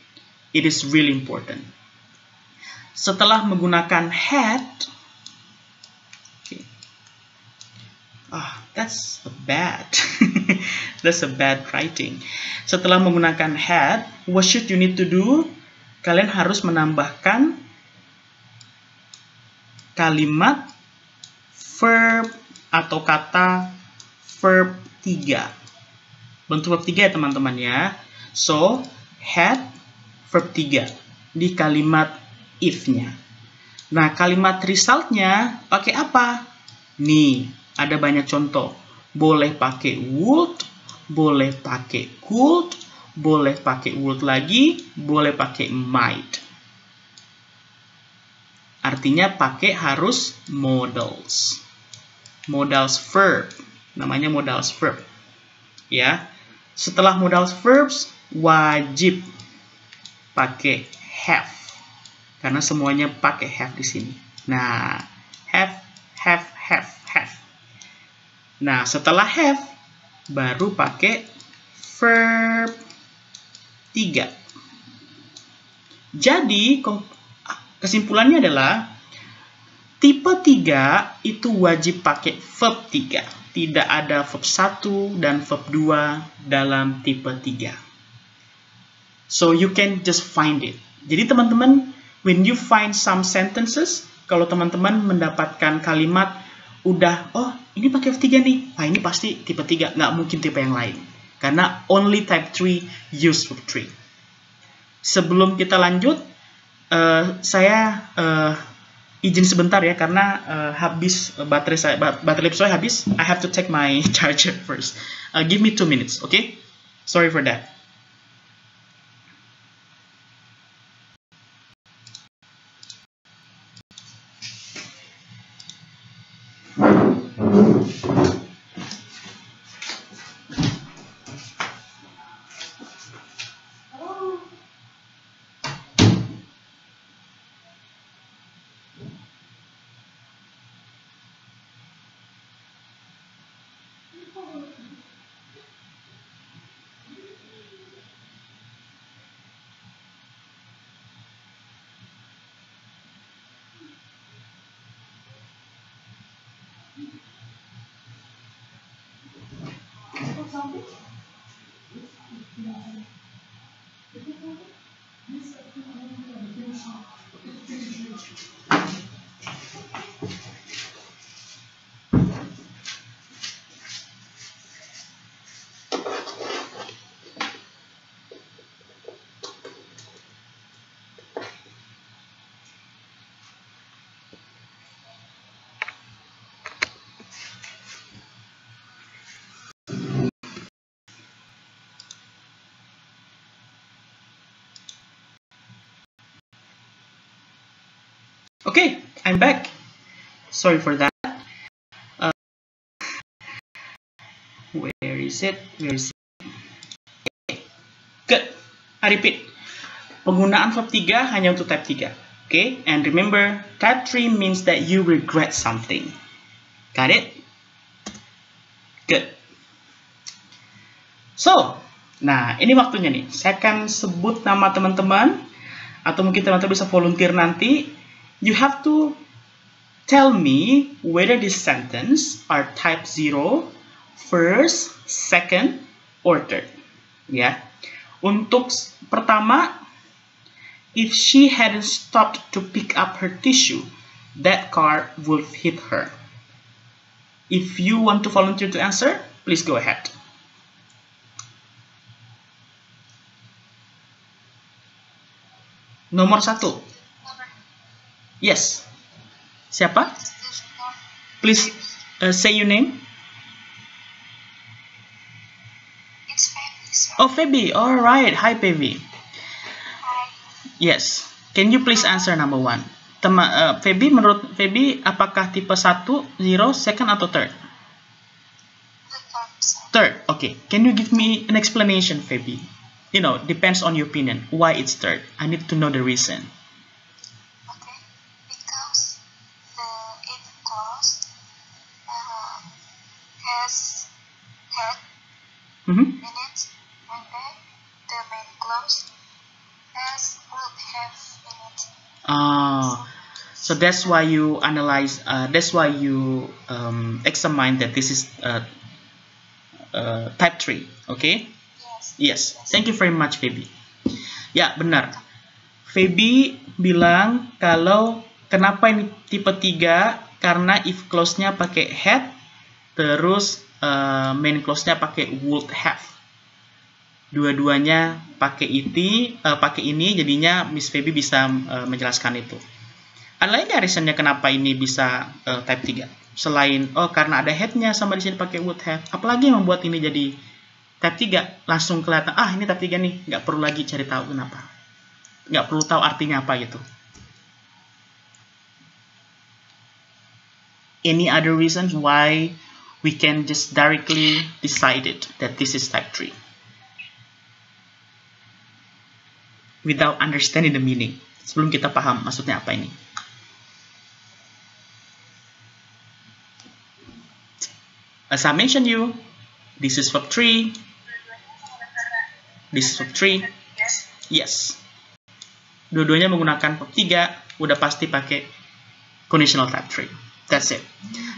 S1: It is really important. Setelah menggunakan had, okay. That's bad. That's a bad writing. Setelah menggunakan had, what should you need to do? Kalian harus menambahkan kalimat verb atau kata verb 3. Bentuk verb 3 ya teman-teman ya. So, had verb 3 di kalimat if-nya. Nah, kalimat result-nya pakai apa? Nih, ada banyak contoh. Boleh pakai would, boleh pakai could, boleh pakai would lagi, boleh pakai might. Artinya pakai harus modals. Modals verb. Namanya modals verb. Ya. Setelah modals verbs, wajib pakai have. Karena semuanya pakai have di sini. Nah, have. Nah, setelah have, baru pakai verb 3. Jadi, kesimpulannya adalah tipe 3 itu wajib pakai verb 3. Tidak ada verb 1 dan verb 2 dalam tipe 3. So, you can just find it. Jadi, teman-teman, when you find some sentences, kalau teman-teman mendapatkan kalimat, udah, oh, ini pakai verb 3 nih. Nah, ini pasti tipe 3. Nggak mungkin tipe yang lain. Karena only type 3 use verb 3. Sebelum kita lanjut, saya izin sebentar ya, karena habis baterai laptop saya habis. I have to take my charger first. Give me 2 minutes, okay? Sorry for that. Okay, I'm back. Sorry for that. Where is it? Okay. Good. I repeat. Penggunaan verb 3 hanya untuk type 3. Okay, and remember, type 3 means that you regret something. Got it? Good. So, nah ini waktunya nih. Saya akan sebut nama teman-teman, atau mungkin teman-teman bisa volunteer nanti. You have to tell me whether this sentence are type 0, first, second, or third. Ya. Untuk pertama, if she hadn't stopped to pick up her tissue, that car would hit her. If you want to volunteer to answer, please go ahead. Nomor 1. Yes. Siapa? Please say your name.
S3: It's Feby.
S1: Oh, Feby. All right. Hi, Feby.
S3: Hi.
S1: Yes. Can you please answer number 1? Feby, menurut Feby, apakah tipe 1, 0, second, atau third?
S3: Third.
S1: Third. Oke. Okay, can you give me an explanation, Feby? You know, depends on your opinion. Why it's third? I need to know the reason.
S3: Okay, because the if clause has head in it, and then the main clause has would have in it.
S1: So that's why you analyze. That's why you examine that this is type 3. Okay? Yes. Thank you very much, Feby. Ya, benar. Feby bilang kalau kenapa ini tipe 3, karena if clause-nya pakai had, terus main clause-nya pakai would have. Dua-duanya pakai ini, jadinya Miss Feby bisa menjelaskan itu. Ada lagi reasonnya kenapa ini bisa type 3? Selain karena ada head-nya sama di sini pakai would have. Apalagi yang membuat ini jadi type 3? Langsung kelihatan, ini type 3 nih, nggak perlu lagi cari tahu kenapa. Nggak perlu tahu artinya apa gitu. Any other reasons why we can just directly decide it that this is type 3 without understanding the meaning, sebelum kita paham maksudnya apa ini? As I mentioned you, this is verb 3. This is verb 3. Yes. Dua-duanya menggunakan verb 3, udah pasti pakai conditional type 3. That's it.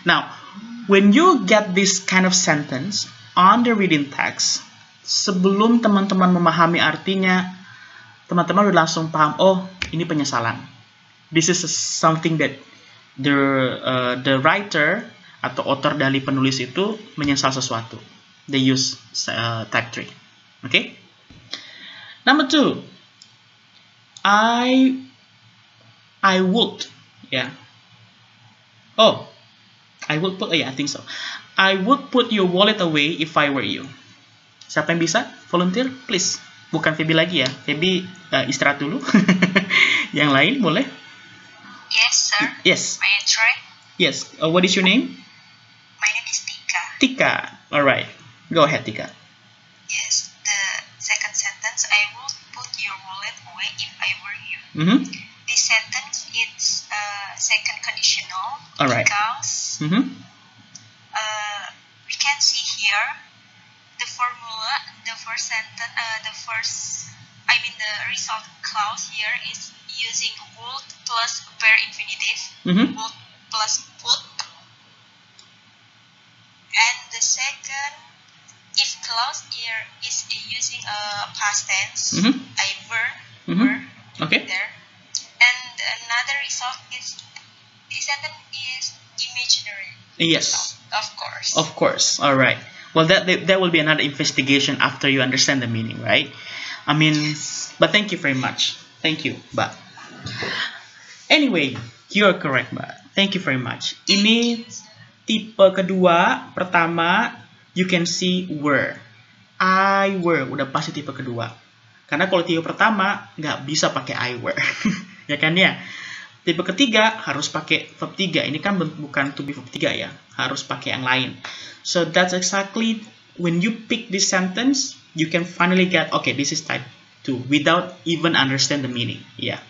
S1: Now, when you get this kind of sentence on the reading text, sebelum teman-teman memahami artinya, teman-teman udah langsung paham, ini penyesalan. This is something that the writer atau author dari penulis itu menyesal sesuatu. They use type 3. Okay? Number 2. I would. Yeah. I would put, I think so. I would put your wallet away if I were you. Siapa yang bisa? Volunteer, please. Bukan Feby lagi ya. Feby istirahat dulu. Yang lain boleh?
S3: Yes, sir.
S1: Yes.
S3: May I try?
S1: Yes. What is your name?
S3: My name is Tika.
S1: Tika. Alright. Go ahead, Tika.
S3: Yes. The second sentence, I would put your wallet away if I were you. This sentence is second conditional.
S1: Alright.
S3: Because we can see here the formula, the first sentence, the result clause here is using would plus bare infinitive, would plus put, and the second if clause here is using a past tense, I were,
S1: okay.
S3: there, and another result is this sentence is imaginary.
S1: Yes.
S3: Of course.
S1: All right. Well, that will be another investigation after you understand the meaning, right? I mean, but thank you very much. Thank you, Mbak. Anyway, you are correct, Mbak. Thank you very much. Ini tipe kedua. Pertama, you can see were. I were. Udah pasti tipe kedua. Karena kalau tipe pertama, nggak bisa pakai I were. Ya kan ya? Tipe ketiga harus pakai verb 3. Ini kan bukan to be verb 3 ya. Harus pakai yang lain. So that's exactly when you pick this sentence, you can finally get, okay, this is type 2 without even understand the meaning. Yeah.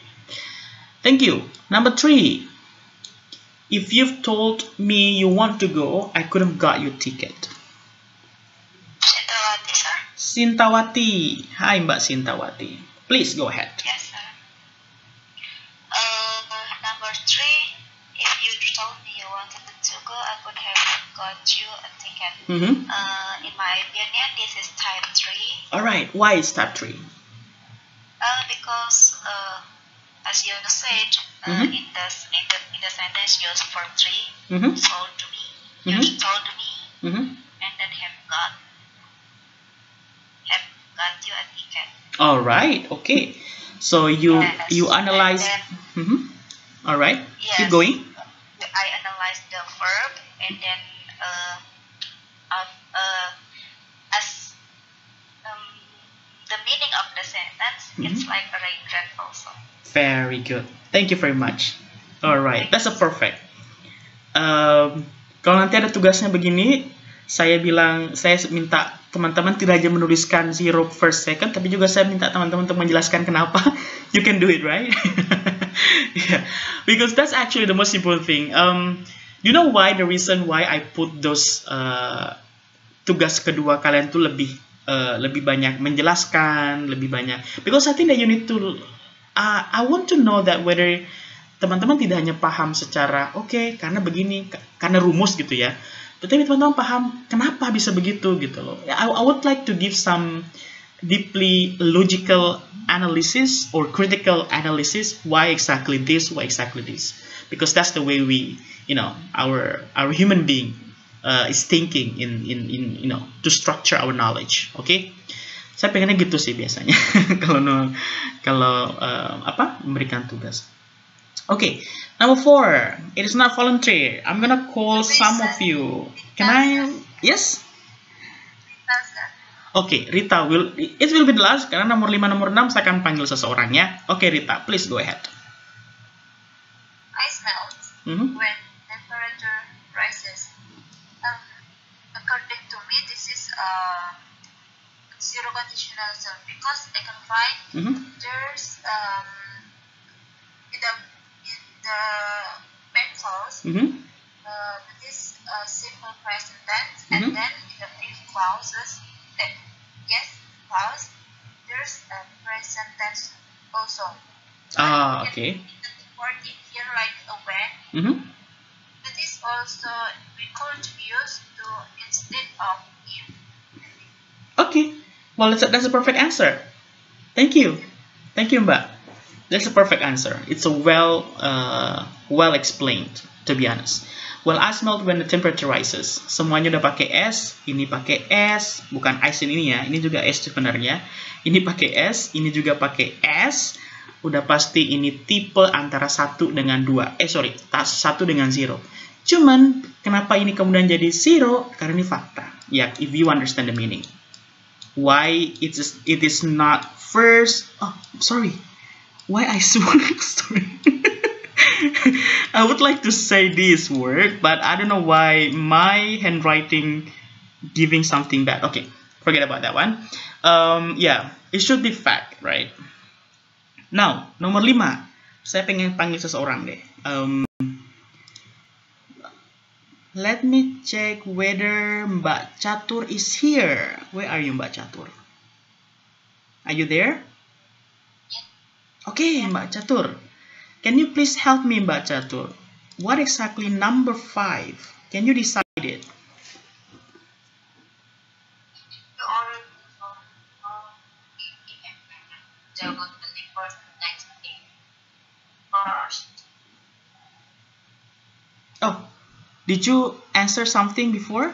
S1: Thank you. Number 3. If you've told me you want to go, I could have got you a ticket.
S3: Sintawati, sir.
S1: Sintawati. Hi, Mbak Sintawati. Please go ahead.
S3: Yes, sir. Number 3, if you told me you wanted to go, I could have got you a ticket. In my opinion, this is type 3.
S1: Alright, why is type 3?
S3: Because, as you said, in the sentence used for 3, told me, you told me, and then have got you a ticket.
S1: Alright, okay. So you analyze. Alright,
S3: yes.
S1: Keep going.
S3: I analyze the verb and then as the meaning of the sentence, it's like a regret also.
S1: Very good. Thank you very much. Alright, that's a perfect. Kalau nanti ada tugasnya begini, saya minta teman-teman tidak hanya menuliskan 0 first second, tapi juga saya minta teman-teman untuk menjelaskan kenapa. You can do it, right? Yeah, because that's actually the most important thing. You know why? The reason why I put those tugas kedua kalian tuh lebih banyak menjelaskan, lebih banyak. Because I think that you need to, I want to know that whether teman-teman tidak hanya paham secara oke, karena begini, karena rumus gitu ya. Tetapi teman-teman paham kenapa bisa begitu gitu loh. I would like to give some deeply logical analysis or critical analysis why exactly this, because that's the way we, our human being is thinking in to structure our knowledge. Okay, saya pengennya gitu sih biasanya kalau memberikan tugas. Okay, number 4, it is not voluntary. I'm gonna call some of you. Can I? Yes. Okay, Rita will be the last karena nomor 5, nomor 6 saya akan panggil seseorang ya. Okay, Rita, please go ahead.
S3: I smelled when temperature rises. According to me, this is zero conditional zone because I can find there's in the main clause this simple present tense, and then in the if clauses, clause, there's a present tense also.
S1: Okay.
S3: The word in here like a when. That is also we could use to instead of if.
S1: Okay. Well, that's a perfect answer. Thank you, Mbak. That's a perfect answer. It's a well explained, to be honest. Well, ice melt when the temperature rises. Semuanya udah pakai S. Ini pakai S, bukan ice ini ya. Ini juga S sebenarnya. Ini pakai S, ini juga pakai S. Udah pasti ini tipe antara 1 dengan 2. 1 dengan 0. Cuman kenapa ini kemudian jadi 0? Karena ini fakta. Ya, if you understand the meaning. Why it is not first? Oh, sorry. Why I swear? Sorry. I would like to say this word, but I don't know why my handwriting giving something bad. Okay, forget about that one. Yeah, it should be fact, right? Now, nomor 5. Saya pengen panggil seseorang deh. Let me check whether Mbak Catur is here. Where are you, Mbak Catur? Are you there? Okay, Mbak Catur. Can you please help me, Mbak Catur? What exactly number 5? Can you decide it? Oh, did you answer something before?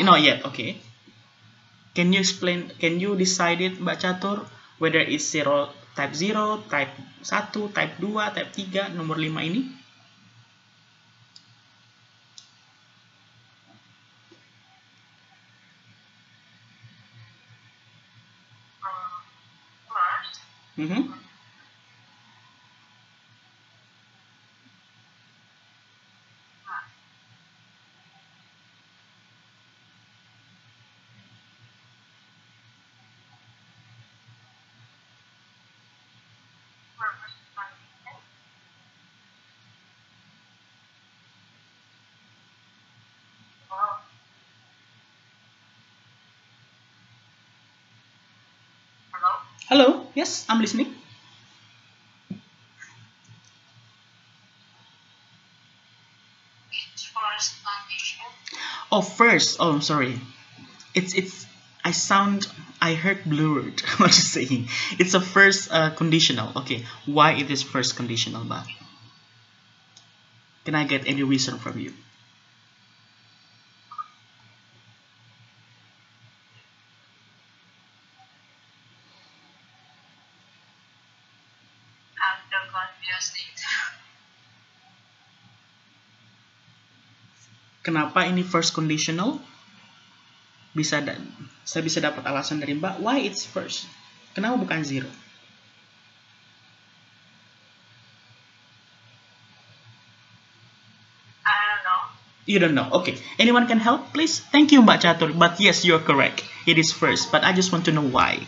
S1: Not yet. Okay. Can you explain? Can you decide it, Mbak Catur? Whether it's type 0, type 1, type 2, type 3, nomor 5 ini? Hello? Yes, I'm listening. Oh, first. Oh, I'm sorry. I heard blurred. What you saying? It's a first conditional. Okay. Why it is first conditional, but can I get any reason from you? Kenapa ini first conditional? Saya bisa dapat alasan dari Mbak. Why it's first? Kenapa bukan 0?
S3: I don't know.
S1: You don't know. Okay. Anyone can help, please? Thank you, Mbak Catur. But yes, you're correct. It is first. But I just want to know why.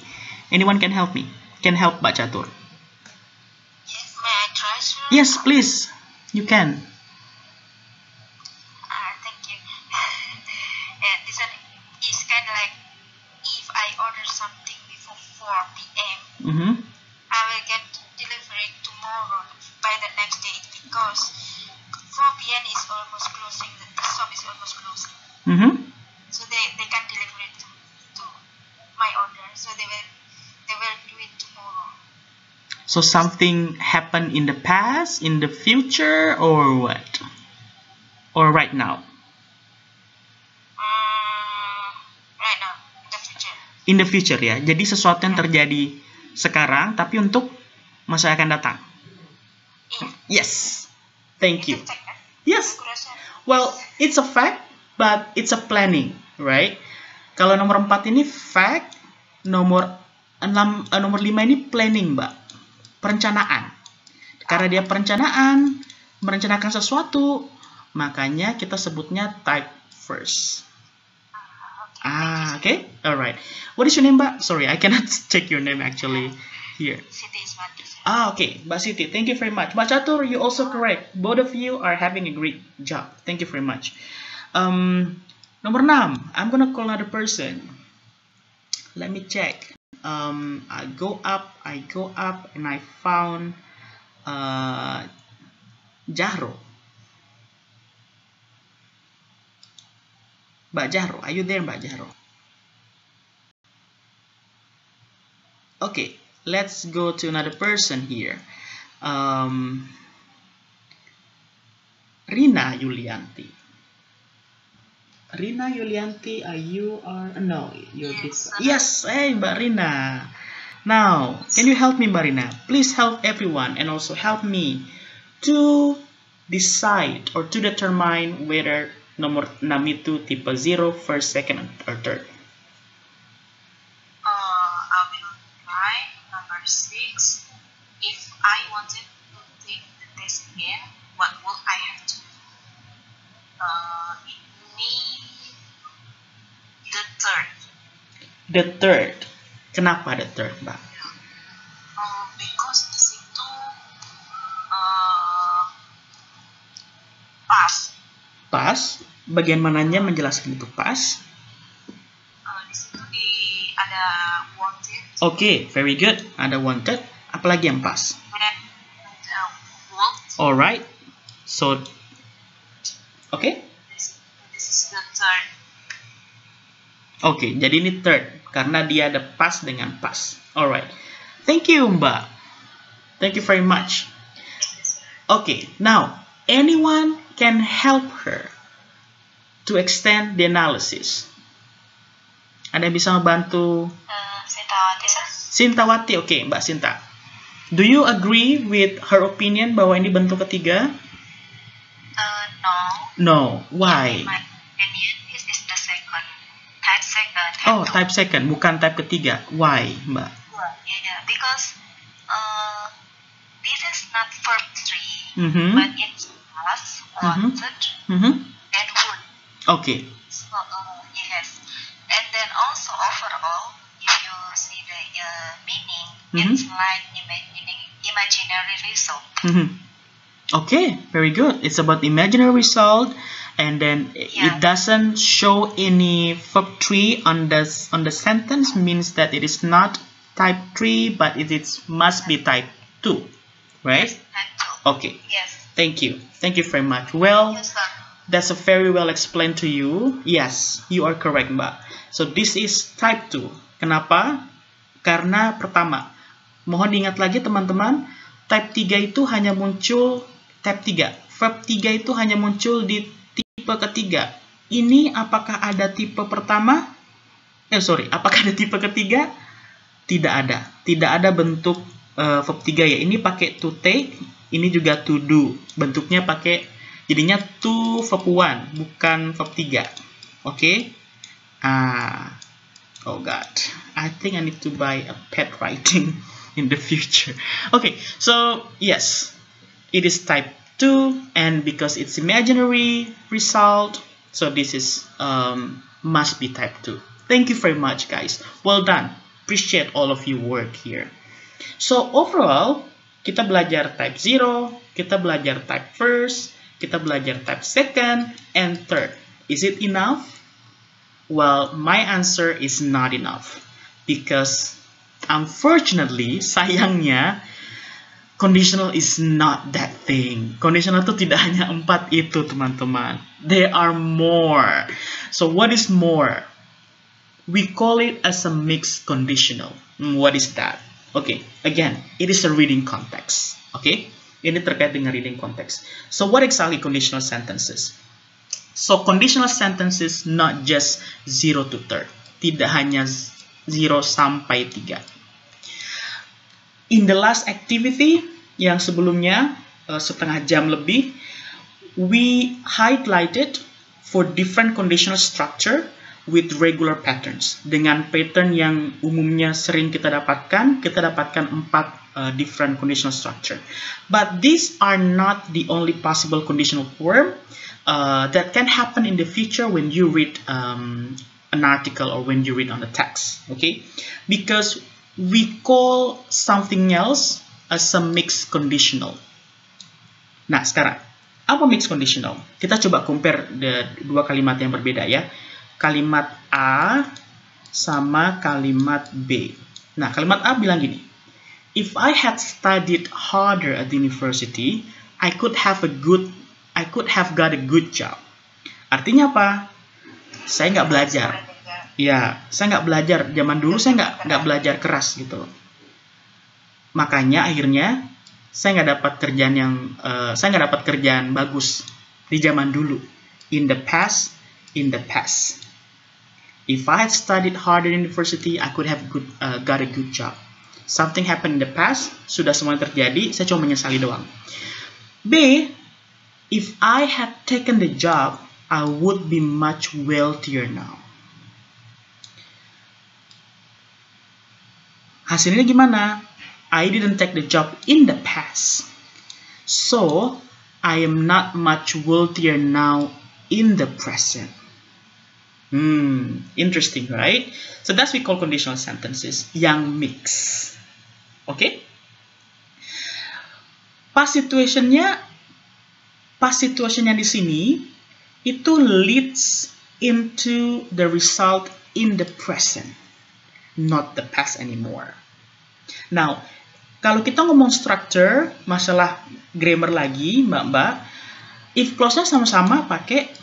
S1: Anyone can help me? Can help Mbak Catur?
S3: Yes, may I try, sir?
S1: Yes, please. You can.
S3: Thank you. This one is kind of like if I order something before 4 p.m. I will get delivery tomorrow by the next day because 4 p.m. is almost closing. The shop is almost closing. So they can deliver it to my order. So they will do it tomorrow.
S1: So something happened in the past, in the future, or what? Or right now?
S3: Right now, in the future.
S1: In the future ya. Jadi sesuatu yang terjadi sekarang, tapi untuk masa akan datang. Yes. Thank you. Yes. Well, it's a fact, but it's a planning, right? Kalau nomor 4 ini fact, nomor 5 ini planning, Mbak. Perencanaan. Karena dia perencanaan, merencanakan sesuatu, makanya kita sebutnya type first. Okay. Alright. What is your name, Mbak? Sorry, I cannot check your name actually here.
S3: Siti is Mati.
S1: Okay, Mbak Siti, thank you very much. Mbak Catur, you also correct. Both of you are having a great job. Thank you very much. Nomor 6, I'm gonna call another person. Let me check. I go up, and I found Jahro. Mbak Jahro, are you there, Mbak Jahro? Okay, let's go to another person here. Rina Yulianti. Rina Yulianti, no, you're this. Yes, hey, Mbak Rina. Now, can you help me, Mbak Rina? Please help everyone and also help me to decide or to determine whether nomor 6 itu tipe 0, first, second, or third.
S2: I will try number 6. If I wanted to take the test again, what will I have to do? Ini the third.
S1: The third. Kenapa the third, Mbak?
S2: Because di situ pas.
S1: Pas? Bagian mananya menjelaskan itu pas?
S2: Di situ ada wanted.
S1: Okay, very good. Ada wanted. Apalagi yang pas?
S2: Would.
S1: Alright. So, okay.
S2: This is the third.
S1: Okay, jadi ini third. Karena dia ada pas dengan pas. Alright. Thank you, Mbak. Thank you very much. Okay, now, anyone can help her to extend the analysis. Ada yang bisa membantu?
S3: Sintawati, sir.
S1: Sintawati, oke, Mbak Sinta. Do you agree with her opinion bahwa ini bentuk ketiga?
S3: No.
S1: No, why?
S3: In my opinion, this is the second. Type second.
S1: Oh, type second, bukan type ketiga. Why, Mbak?
S3: Yeah, because this is not verb 3, but it's was, wanted, and would.
S1: Okay.
S3: So, yes. And then also overall, if you see the meaning, it's like imaginary result.
S1: Okay, very good. It's about imaginary result, and then it doesn't show any verb 3 on the sentence, means that it is not type 3, but it must be type 2, right?
S3: Yes, type 2.
S1: Okay.
S3: Yes.
S1: Thank you. Thank you very much. Well,
S3: Yes, sir.
S1: that's a very well explained to you. Yes, you are correct, Mbak. So this is type 2. Kenapa? Karena pertama, mohon diingat lagi teman-teman, type 3 itu hanya muncul type 3. Verb 3 itu hanya muncul di tipe ketiga. Ini apakah ada tipe pertama? Apakah ada tipe ketiga? Tidak ada. Tidak ada bentuk verb 3 ya. Ini pakai to take, ini juga to do. Bentuknya pakai, jadinya to verb 1, bukan verb 3. Oke? Oh god. I think I need to buy a pet writing in the future. Okay, so yes, it is type 2, and because it's imaginary result, so this is must be type 2. Thank you very much, guys. Well done. Appreciate all of you work here. So overall, kita belajar type 0, kita belajar type first, kita belajar type second, and third. Is it enough? Well, my answer is not enough. Because unfortunately, sayangnya, conditional is not that thing. Conditional itu tidak hanya 4 itu, teman-teman. There are more. So what is more? We call it as a mixed conditional. What is that? Okay, again, it is a reading context. Okay, ini terkait dengan reading context. So what exactly conditional sentences? So conditional sentences not just 0 to 3. Tidak hanya 0 sampai 3. In the last activity, yang sebelumnya setengah jam lebih, we highlighted for different conditional structure with regular patterns. Dengan pattern yang umumnya sering kita dapatkan 4 different conditional structure. But these are not the only possible conditional form that can happen in the future when you read an article or when you read on the text. Okay, because we call something else as a mixed conditional. Nah, sekarang, apa mixed conditional? Kita coba compare dua kalimat yang berbeda ya. Kalimat A sama kalimat B. Nah, kalimat A bilang gini. If I had studied harder at the university, I could have got a good job. Artinya apa? Saya nggak belajar. Ya, saya nggak belajar. Zaman dulu saya nggak belajar keras gitu loh. Makanya akhirnya saya nggak dapat kerjaan bagus di zaman dulu. In the past. If I had studied harder in university, I could have got a good job. Something happened in the past, sudah semua terjadi, saya cuma menyesali doang. B, if I had taken the job, I would be much wealthier now. Hasilnya gimana? I didn't take the job in the past. So, I am not much wealthier now in the present. Interesting, right? So, that's we call conditional sentences yang mix. Okay? Past situationnya di sini itu leads into the result in the present, not the past anymore. Now, kalau kita ngomong structure, masalah grammar lagi, Mbak, if clause-nya sama-sama pakai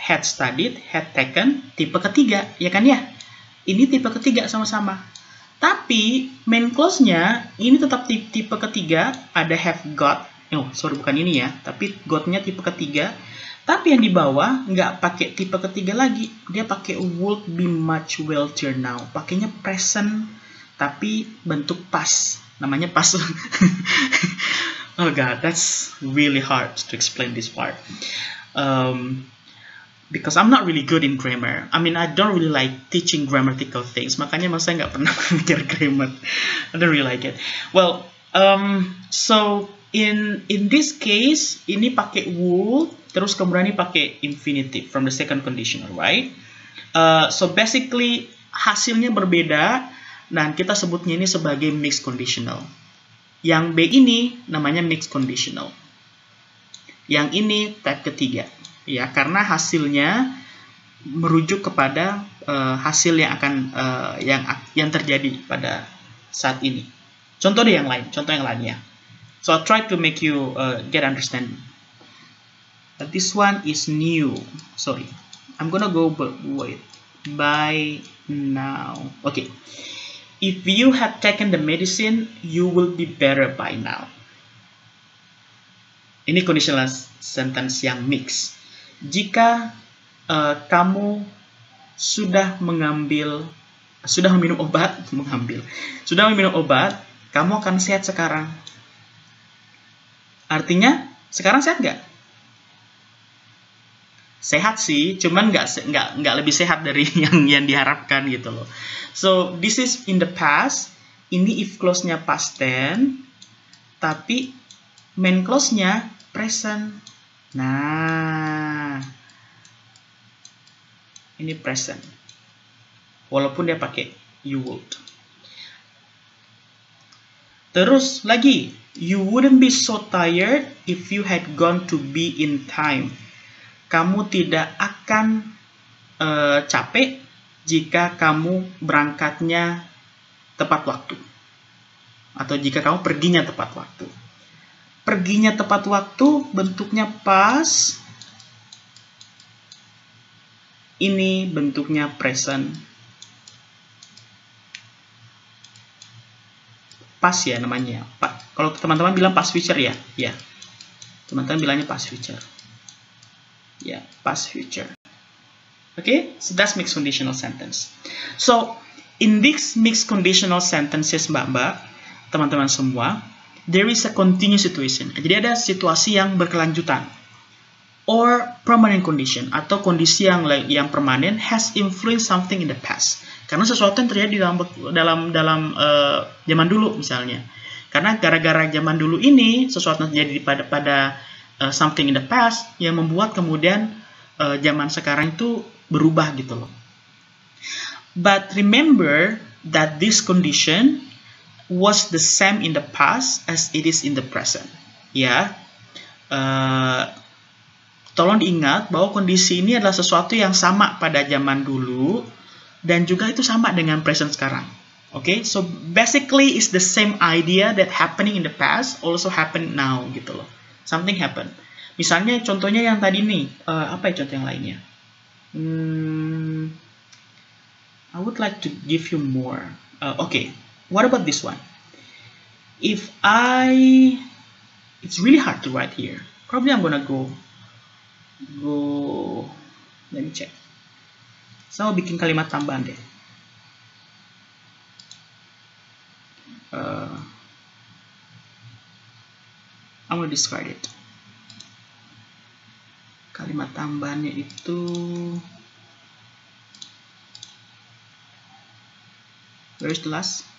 S1: had studied, had taken, tipe ketiga, ya kan ya? Ini tipe ketiga sama-sama. Tapi main clause-nya ini tetap tipe ketiga, ada have got. Oh, sorry, bukan ini ya, tapi got-nya tipe ketiga. Tapi yang di bawah nggak pakai tipe ketiga lagi, dia pakai would be much wealthier now. Pakainya present, tapi bentuk past. Namanya past. Oh god, that's really hard to explain this part. Because I'm not really good in grammar. I mean, I don't really like teaching grammatical things. Makanya saya nggak pernah belajar grammar. I don't really like it. Well, so in this case, ini pakai would, terus kemudian ini pakai infinitive from the second conditional, right? So basically hasilnya berbeda. Dan kita sebutnya ini sebagai mixed conditional. Yang B ini namanya mixed conditional. Yang ini type ketiga, ya, karena hasilnya merujuk kepada hasil yang akan yang terjadi pada saat ini. Contoh yang lainnya. So I'll try to make you get understanding. But this one is new. Sorry, I'm gonna go by now. Okay. If you had taken the medicine, you will be better by now. Ini conditional sentence yang mix. Jika kamu sudah minum obat, kamu akan sehat sekarang. Artinya, sekarang sehat nggak? Sehat sih, cuman nggak lebih sehat dari yang diharapkan gitu loh. So this is in the past. Ini if clause-nya past tense, tapi main clause-nya present. Nah, ini present. Walaupun dia pakai you would. Terus lagi, you wouldn't be so tired if you had gone to be in time. Kamu tidak akan capek jika kamu berangkatnya tepat waktu. Atau jika kamu perginya tepat waktu. Perginya tepat waktu bentuknya past. Ini bentuknya present. Past ya namanya. Kalau teman-teman bilang past future ya. Ya. Teman-teman bilangnya past future. Ya, past future. Okay? So that's mixed conditional sentence. So, in these mixed conditional sentences, Mbak-mbak, teman-teman semua, there is a continuous situation. Jadi ada situasi yang berkelanjutan. Or permanent condition, atau kondisi yang permanen has influenced something in the past. Karena sesuatu yang terjadi dalam zaman dulu misalnya. Karena gara-gara zaman dulu ini sesuatu yang terjadi pada something in the past yang membuat kemudian zaman sekarang itu berubah gitu loh. But remember that this condition was the same in the past as it is in the present. Ya. Tolong diingat bahwa kondisi ini adalah sesuatu yang sama pada zaman dulu dan juga itu sama dengan present sekarang. Okay, so basically it's the same idea that happening in the past also happen now gitu loh. Something happen. Misalnya contohnya yang tadi nih, apa ya contoh yang lainnya? I would like to give you more. Okay, what about this one? It's really hard to write here. Probably I'm gonna go. Let me check. Saya mau bikin kalimat tambahan deh. I'm gonna discard it. Kalimat tambahannya itu where's the last?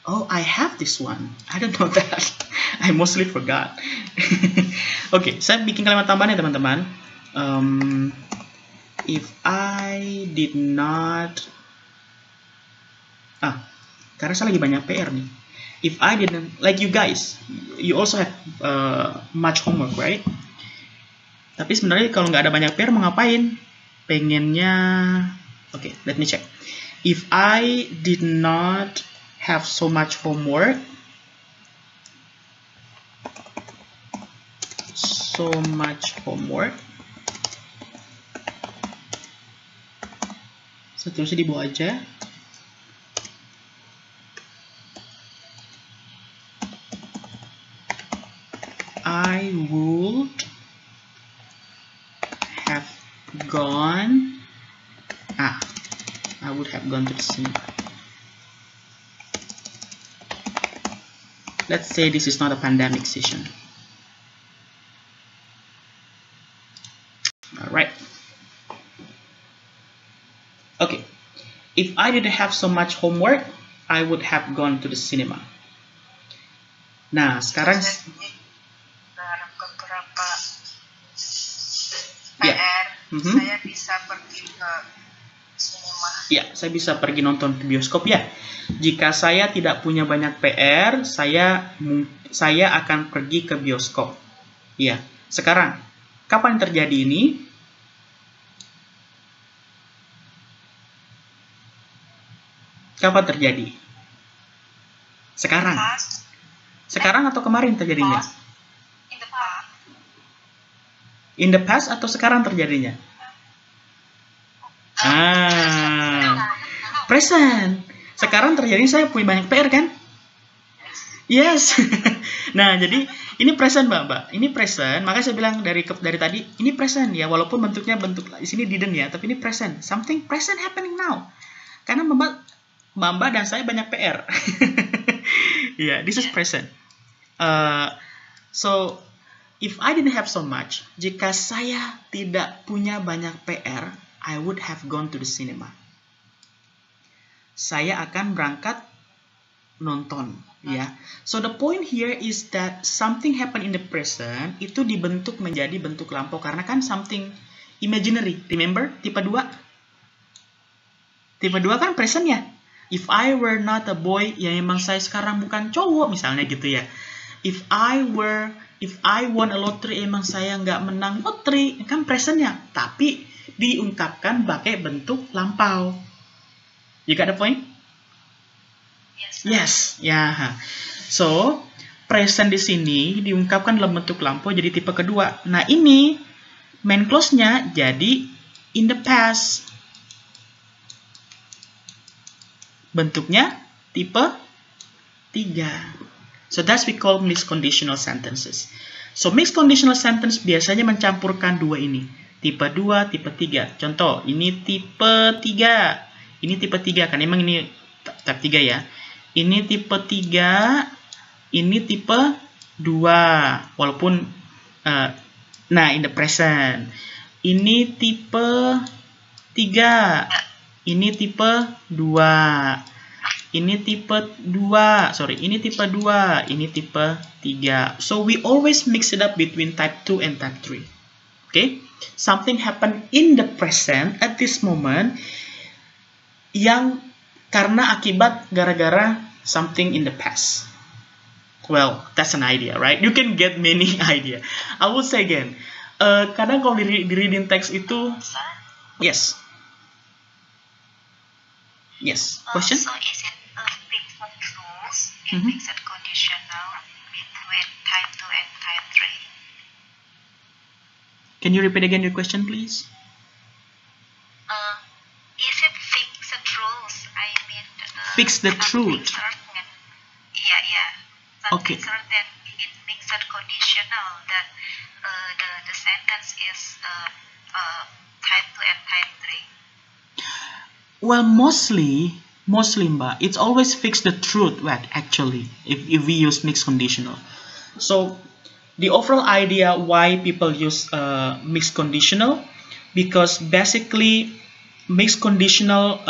S1: Oh, I have this one. I don't know that. I mostly forgot. Oke, saya bikin kalimat tambahan ya teman-teman. If I did not... karena saya lagi banyak PR nih. If I didn't... Like you guys, you also have much homework, right? Tapi sebenarnya kalau nggak ada banyak PR, mau ngapain? Pengennya... Oke, let me check. If I did not have so much homework, seterusnya di bawah aja. I would have gone to the cinema. Let's say this is not a pandemic session. Alright. Okay. If I didn't have so much homework, I would have gone to the cinema. Nah, sekarang
S3: beberapa PR, saya bisa pergi ke sinema.
S1: Ya, saya bisa pergi nonton ke bioskop ya. Jika saya tidak punya banyak PR, saya akan pergi ke bioskop. Ya, sekarang kapan terjadi ini? Kapan terjadi? Sekarang. Sekarang atau kemarin terjadinya? In the past atau sekarang terjadinya? Present. Sekarang terjadi saya punya banyak PR kan? Yes. Nah, jadi ini present, Mbak. Ini present. Makanya saya bilang dari tadi ini present ya, walaupun bentuknya di sini didn't ya, tapi ini present. Something present happening now. Karena Mbak dan saya banyak PR. Yeah, this is present. So if I didn't have so much, jika saya tidak punya banyak PR, I would have gone to the cinema. Saya akan berangkat nonton, Yeah. So the point here is that something happen in the present itu dibentuk menjadi bentuk lampau karena kan something imaginary. Remember tipe 2? Tipe 2 kan present ya. If I were not a boy, ya emang saya sekarang bukan cowok misalnya gitu ya. If I won a lottery, emang saya nggak menang lottery, kan present ya. Tapi diungkapkan pakai bentuk lampau. You got the point? Yes, ya. Yeah. So, present di sini diungkapkan dalam bentuk lampau jadi tipe kedua. Nah, ini main clause-nya jadi in the past. Bentuknya tipe 3. So, that's we call mixed conditional sentences. So, mixed conditional sentence biasanya mencampurkan dua ini. Tipe 2, tipe 3. Contoh, ini tipe 3. Ini tipe 3, kan emang ini type 3 ya. Ini tipe 3, ini tipe 2. Walaupun, nah, in the present. Ini tipe 3. Ini tipe 2. Ini tipe 2. Sorry, ini tipe 2. Ini tipe 3. So, we always mix it up between type 2 and type 3. Okay? Something happen in the present at this moment yang karena akibat gara-gara something in the past. Well, that's an idea, right? You can get many idea. I will say again, kadang kalau di reading text itu, yes. Yes, question?
S2: So is it a fixed rules in mixed conditional between type 2 and type 3?
S1: Can you repeat again your question, please?
S2: Is it fixed rules? I mean,
S1: fix the truth.
S2: Yeah.
S1: Okay.
S2: Certain in mixed conditional that the sentence is type 2 and type 3.
S1: Well, mostly, Mbak, it's always fix the truth, actually, if we use mixed conditional. So, the overall idea why people use mixed conditional, because basically mixed conditional,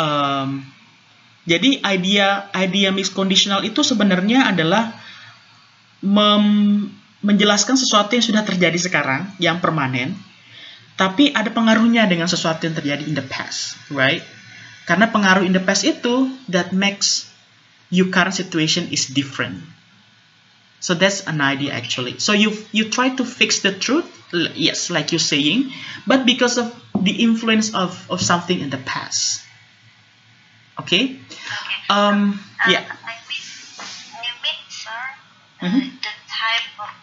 S1: jadi idea mixed conditional itu sebenarnya adalah menjelaskan sesuatu yang sudah terjadi sekarang, yang permanen, tapi ada pengaruhnya dengan sesuatu yang terjadi in the past, right? Karena pengaruh in the past itu that makes your current situation is different. So that's an idea actually. So you try to fix the truth, yes, like you're saying, but because of the influence of something in the past. Okay? Yeah.
S2: I mean, sir, the type of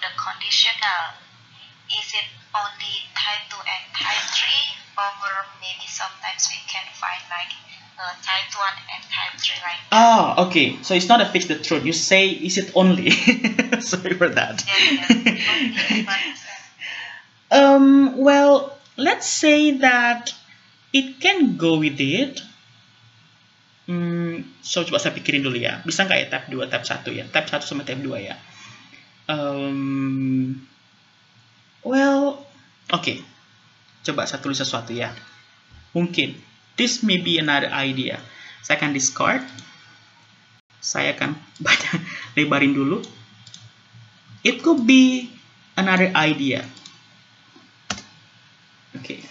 S2: the conditional, is it only type 2 and type 3? Or maybe sometimes we can find like type 1 and type 3 like that.
S1: Oh, okay. So it's not a fix the truth. You say, is it only? Sorry for that. Well, let's say that it can go with it. So coba saya pikirin dulu ya. Bisa nggak ya type 2, type 1 ya? Type 1 sama type 2 ya. Well, okay. Coba saya tulis sesuatu ya. Mungkin. This may be another idea. Saya akan discard. Saya akan lebarin dulu. It could be another idea. Okay.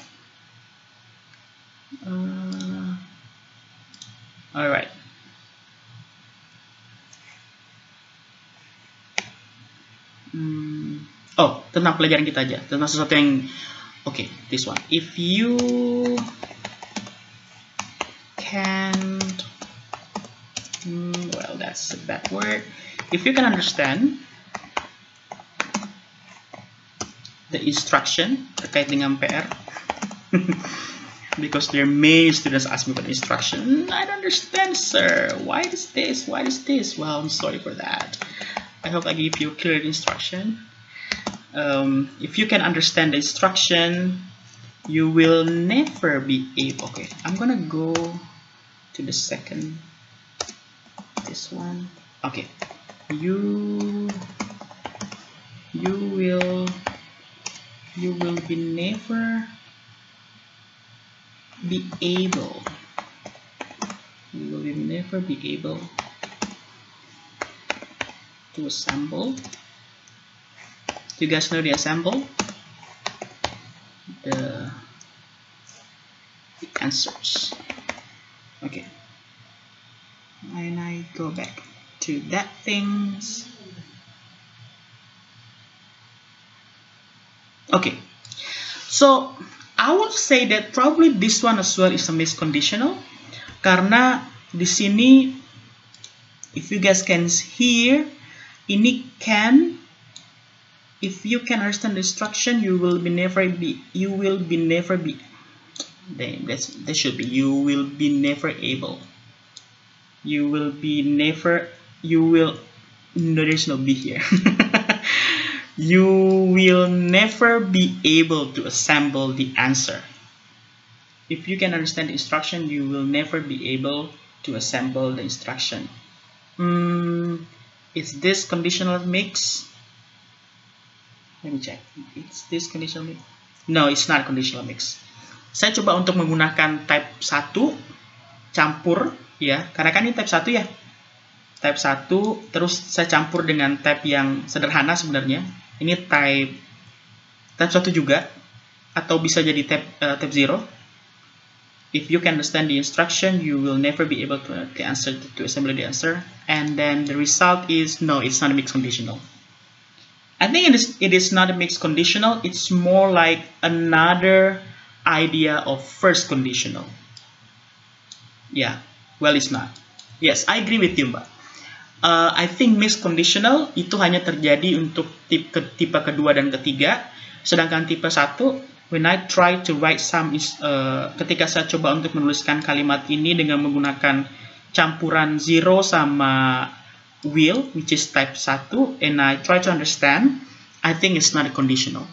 S1: Alright. Oh, tentang pelajaran kita aja. Tentang sesuatu yang... Okay, this one. If you can't, well, that's a bad word. If you can understand the instruction terkait dengan PR, because there are many students ask me about instruction. I don't understand, sir. Why is this? Why is this? Well, I'm sorry for that. I hope I give you clear instruction. If you can understand the instruction, you will never be able. Okay, I'm gonna go to the second. This one. Okay, you will be never be able. You will be never be able to assemble. Do you guys know the assemble? The answers. Okay. And I go back to that things. Okay. So I would say that probably this one as well is a mixed conditional. Karena di sini, if you guys can hear, ini can. If you can understand the instruction, you will never be able. You will never, no, there's no be here. You will never be able to assemble the answer. If you can understand the instruction, you will never be able to assemble the instruction. Is this conditional mix? Let me check. Is this conditional mix? No, it's not conditional mix. Saya coba untuk menggunakan type 1 campur ya, karena kan ini type 1 ya. Type 1 terus saya campur dengan type yang sederhana sebenarnya. Ini type 1 juga, atau bisa jadi type 0. If you can understand the instruction, you will never be able to assemble the answer. And then the result is no, it's not a mixed conditional. I think it is not a mixed conditional. It's more like another idea of first conditional. Yeah, well, it's not. Yes, I agree with you, Mbak. I think mixed conditional itu hanya terjadi untuk tipe kedua dan ketiga. Sedangkan tipe 1, when I try to write some, ketika saya coba untuk menuliskan kalimat ini dengan menggunakan campuran 0 sama will, which is type 1, and I try to understand, I think it's not a conditional.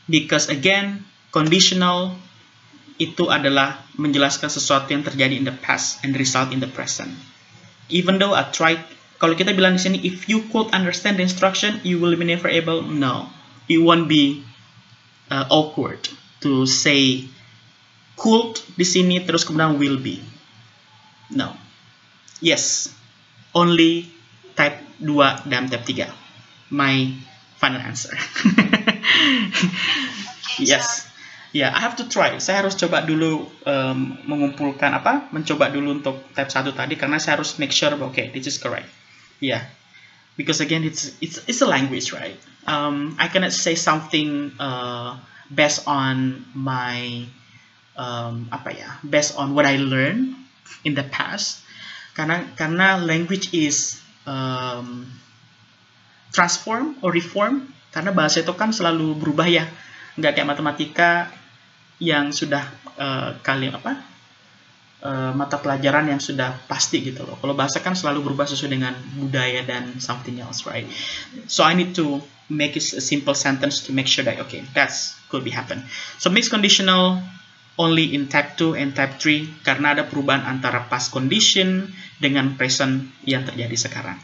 S1: Because again, conditional itu adalah menjelaskan sesuatu yang terjadi in the past and result in the present. Even though I tried, kalau kita bilang di sini, if you could understand the instruction, you will be never able. No, it won't be awkward to say could di sini terus kemudian will be. No. Yes, only type 2 dan type 3. My final answer. Yes. Ya, yeah, I have to try. Saya harus coba dulu mengumpulkan mencoba dulu untuk type 1 tadi, karena saya harus make sure okay, this is correct. Yeah. Because again, it's a language, right? I cannot say something based on my based on what I learned in the past. Karena language is transform or reform. Karena bahasa itu kan selalu berubah ya. Nggak kayak matematika yang sudah mata pelajaran yang sudah pasti gitu loh. Kalau bahasa kan selalu berubah sesuai dengan budaya dan something else, right? So I need to make it a simple sentence to make sure that okay, that's could be happen. So mixed conditional only in type 2 and type 3 karena ada perubahan antara past condition dengan present yang terjadi sekarang.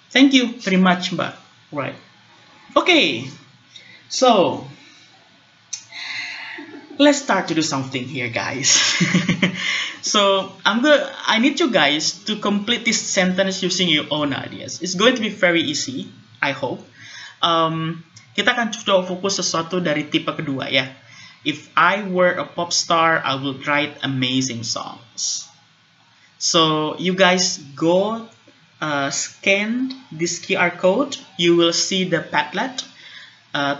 S1: Thank you very much, Mbak. Right. Okay. So, let's start to do something here, guys. So, I need you guys to complete this sentence using your own ideas. It's going to be very easy, I hope. Kita akan coba fokus sesuatu dari tipe kedua ya. If I were a pop star, I would write amazing songs. So, you guys go scan this QR code. You will see the Padlet.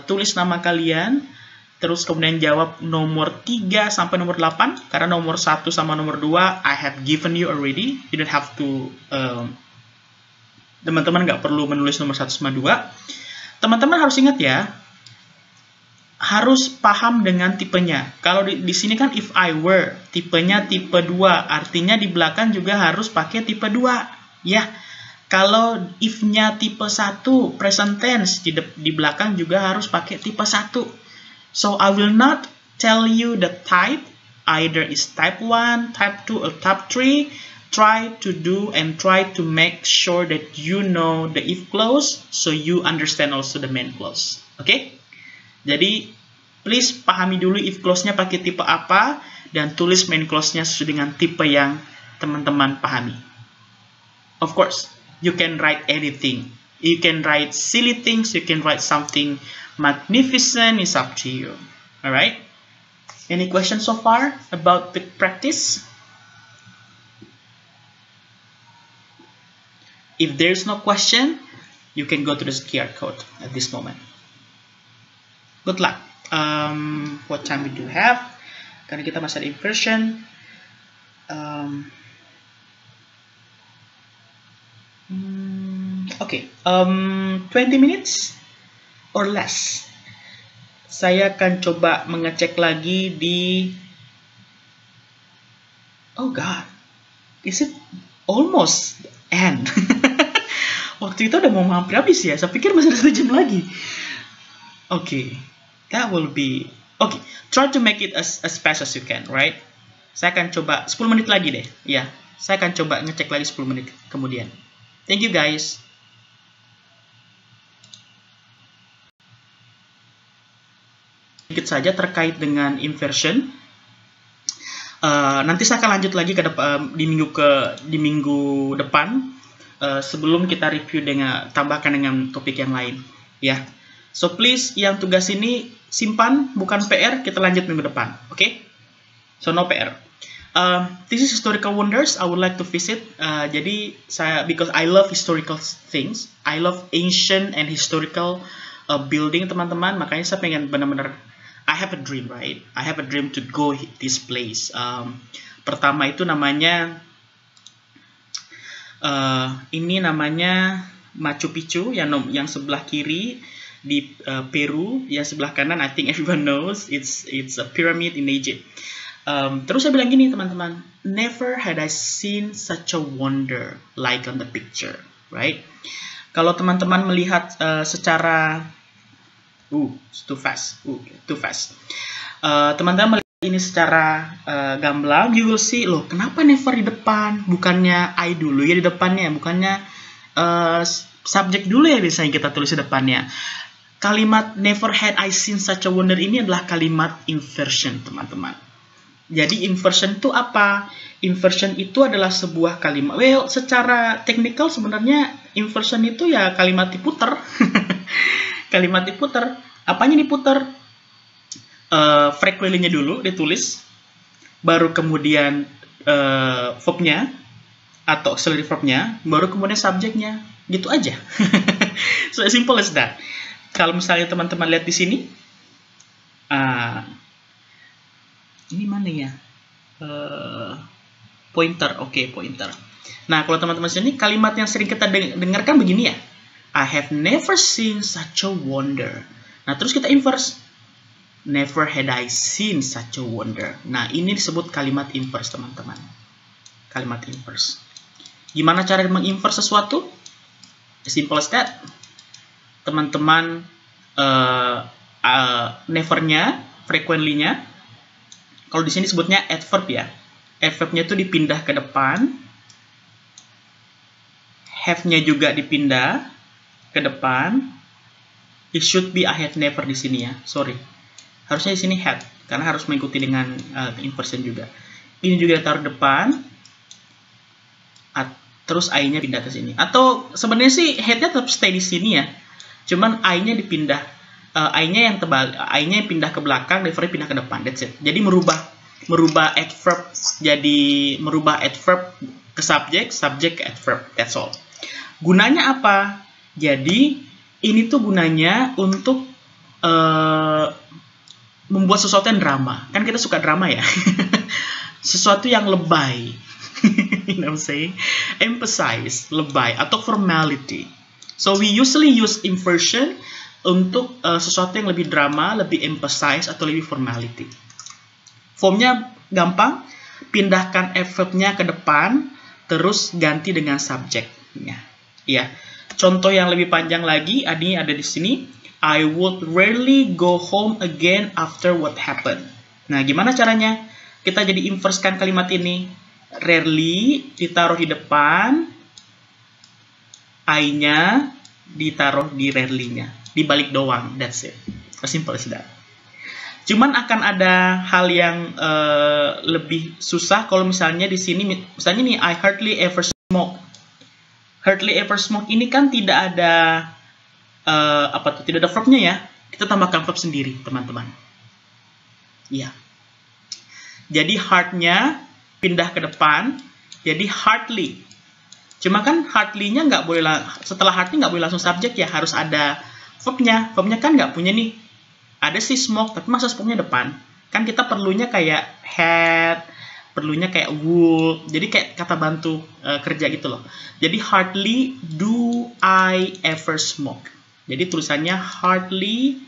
S1: Tulis nama kalian, terus kemudian jawab nomor 3 sampai nomor 8, karena nomor 1 sama nomor 2 I have given you already. You don't have to, teman-teman nggak perlu menulis nomor 1 sama 2. Teman-teman harus ingat ya, harus paham dengan tipenya. Kalau di sini kan if I were, tipenya tipe 2, artinya di belakang juga harus pakai tipe 2, ya. Kalau if-nya tipe 1, present tense, di belakang juga harus pakai tipe 1. So, I will not tell you the type, either is type 1, type 2, or type 3. Try to do and try to make sure that you know the if clause, so you understand also the main clause. Okay? Jadi, please pahami dulu if clause-nya pakai tipe apa, dan tulis main clause-nya sesuai dengan tipe yang teman-teman pahami. Of course, you can write anything. You can write silly things, you can write something magnificent, it's up to you. Alright? Any questions so far about the practice? If there's no question, you can go to this QR code at this moment. Good luck. What time we do have? Karena kita masih ada inversion. Okay, 20 minutes or less. Saya akan coba mengecek lagi di... Oh God, is it almost end? Waktu itu udah mau hampir habis ya. Saya pikir masih ada 1 jam lagi. Okay, that will be... Okay, try to make it as fast as you can, right? Saya akan coba 10 menit lagi deh. Ya, saya akan coba ngecek lagi 10 menit kemudian. Thank you guys. Sedikit saja terkait dengan inversion. Nanti saya akan lanjut lagi ke depan, di minggu depan, sebelum kita review dengan tambahkan dengan topik yang lain, ya. So please, yang tugas ini simpan, bukan PR, kita lanjut minggu depan, oke? Okay? So no PR. This is historical wonders. I would like to visit. Jadi saya, because I love historical things, I love ancient and historical building, teman-teman. Makanya saya pengen benar-benar, I have a dream, right? I have a dream to go this place. Pertama itu namanya, ini namanya Machu Picchu, yang sebelah kiri di Peru, yang sebelah kanan, I think everyone knows, it's a pyramid in Egypt. Terus saya bilang gini, teman-teman, never had I seen such a wonder like on the picture, right? Kalau teman-teman melihat secara too fast. Teman-teman melihat ini secara gamblang, you will see, loh, kenapa never di depan? Bukannya I dulu ya di depannya, bukannya subjek dulu ya biasanya kita tulis di depannya. Kalimat never had I seen such a wonder ini adalah kalimat inversion, teman-teman. Jadi inversion itu apa? Inversion itu adalah sebuah kalimat. Well, secara teknikal sebenarnya inversion itu ya kalimat diputer. Kalimat diputer. Apanya diputer? Frequently-nya dulu ditulis, baru kemudian verbnya atau auxiliary verbnya, baru kemudian subjeknya. Gitu aja. So as simple as that. Kalau misalnya teman-teman lihat di sini, ini mana ya? Pointer, oke, pointer. Nah, kalau teman-teman sini, kalimat yang sering kita dengarkan begini ya. I have never seen such a wonder. Nah, terus kita inverse. Never had I seen such a wonder. Nah, ini disebut kalimat inverse, teman-teman. Kalimat inverse. Gimana cara menginverse sesuatu? As simple as that. Teman-teman, never-nya, frequently-nya, kalau di sini sebutnya adverb ya. Adverb-nya itu dipindah ke depan. Have-nya juga dipindah ke depan. It should be I have never di sini ya. Sorry. Harusnya di sini had, karena harus mengikuti dengan inversion juga. Ini juga taruh depan. Terus I-nya pindah ke sini. Atau sebenarnya sih head-nya tetap stay di sini ya. Cuman I-nya dipindah. I-nya yang tebal, I-nya yang pindah ke belakang, never pindah ke depan. That's it. Jadi merubah adverb jadi merubah adverb ke subjek ke adverb. That's all. Gunanya apa? Jadi ini tuh gunanya untuk membuat sesuatu yang drama. Kan kita suka drama ya. Sesuatu yang lebay. You know what I'm saying? Emphasize, lebay atau formality. So we usually use inversion untuk sesuatu yang lebih drama, lebih emphasize, atau lebih formality. Formnya gampang, pindahkan adverb-nya ke depan, terus ganti dengan subjeknya. Ya, contoh yang lebih panjang lagi, ini ada di sini. I would rarely go home again after what happened. Nah, gimana caranya? Kita jadi inverse-kan kalimat ini. Rarely ditaruh di depan, I-nya ditaruh di rarely-nya. Dibalik doang, that's it. As simple as that. Cuman akan ada hal yang lebih susah kalau misalnya di sini, misalnya nih, I hardly ever smoke. Hardly ever smoke ini kan tidak ada tidak ada verbnya ya. Kita tambahkan verb sendiri, teman-teman. Iya. Jadi hardnya pindah ke depan, jadi hardly. Cuma kan hardly-nya nggak boleh, setelah hardly nggak boleh langsung subjek ya, harus ada verbnya. Verbnya kan nggak punya nih. Ada sih smoke, tapi masa smoke-nya depan? Kan kita perlunya kayak had, perlunya kayak would. Jadi kayak kata bantu kerja gitu loh. Jadi hardly do I ever smoke. Jadi tulisannya hardly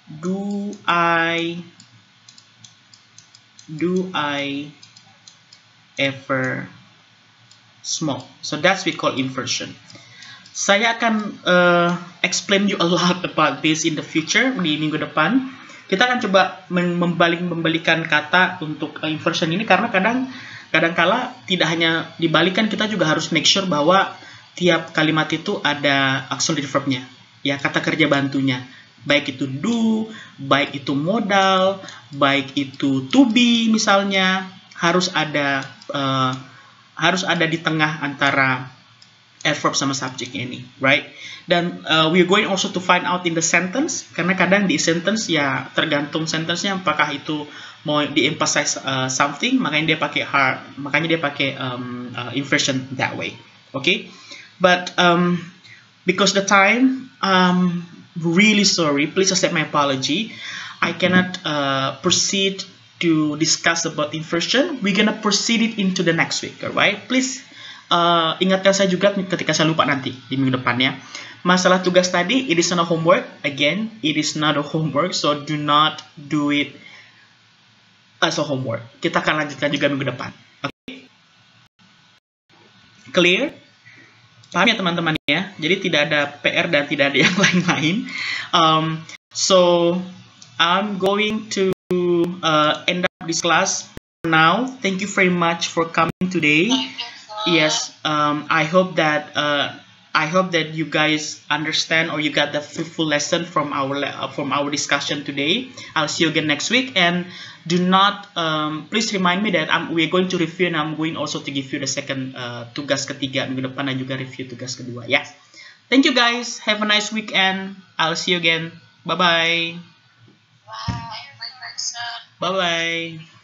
S1: do I ever smoke. So that's we call inversion. Saya akan explain you a lot about this in the future, di minggu depan. Kita akan coba membalikan kata untuk inversion ini, karena kadang-kala tidak hanya dibalikan, kita juga harus make sure bahwa tiap kalimat itu ada auxiliary verbnya, ya, kata kerja bantunya. Baik itu do, baik itu modal, baik itu to be misalnya, harus ada di tengah antara adverb sama subject ini, right? Dan we're going also to find out in the sentence, karena kadang di sentence ya tergantung sentence-nya, apakah itu mau di-emphasize something, makanya dia pakai inversion that way, okay? But because the time, really sorry, please accept my apology. I cannot proceed to discuss about inversion. We're gonna proceed it into the next week, alright? Please ingatkan saya juga ketika saya lupa nanti di minggu depannya. Masalah tugas tadi, it is not a homework. Again, it is not a homework, so do not do it as a homework. Kita akan lanjutkan juga minggu depan. Oke? Clear? Paham ya teman-teman ya? Jadi tidak ada PR dan tidak ada yang lain-lain. So I'm going to end up this class now. Thank you very much for coming today. Yes, I hope that you guys understand, or you got the full lesson from our discussion today. I'll see you again next week, and do not please remind me that we're going to review, and I'm going also to give you the second tugas ketiga minggu depan, dan juga review tugas kedua ya. Thank you guys. Have a nice weekend. I'll see you again. Bye bye.
S3: Bye.
S1: Bye bye.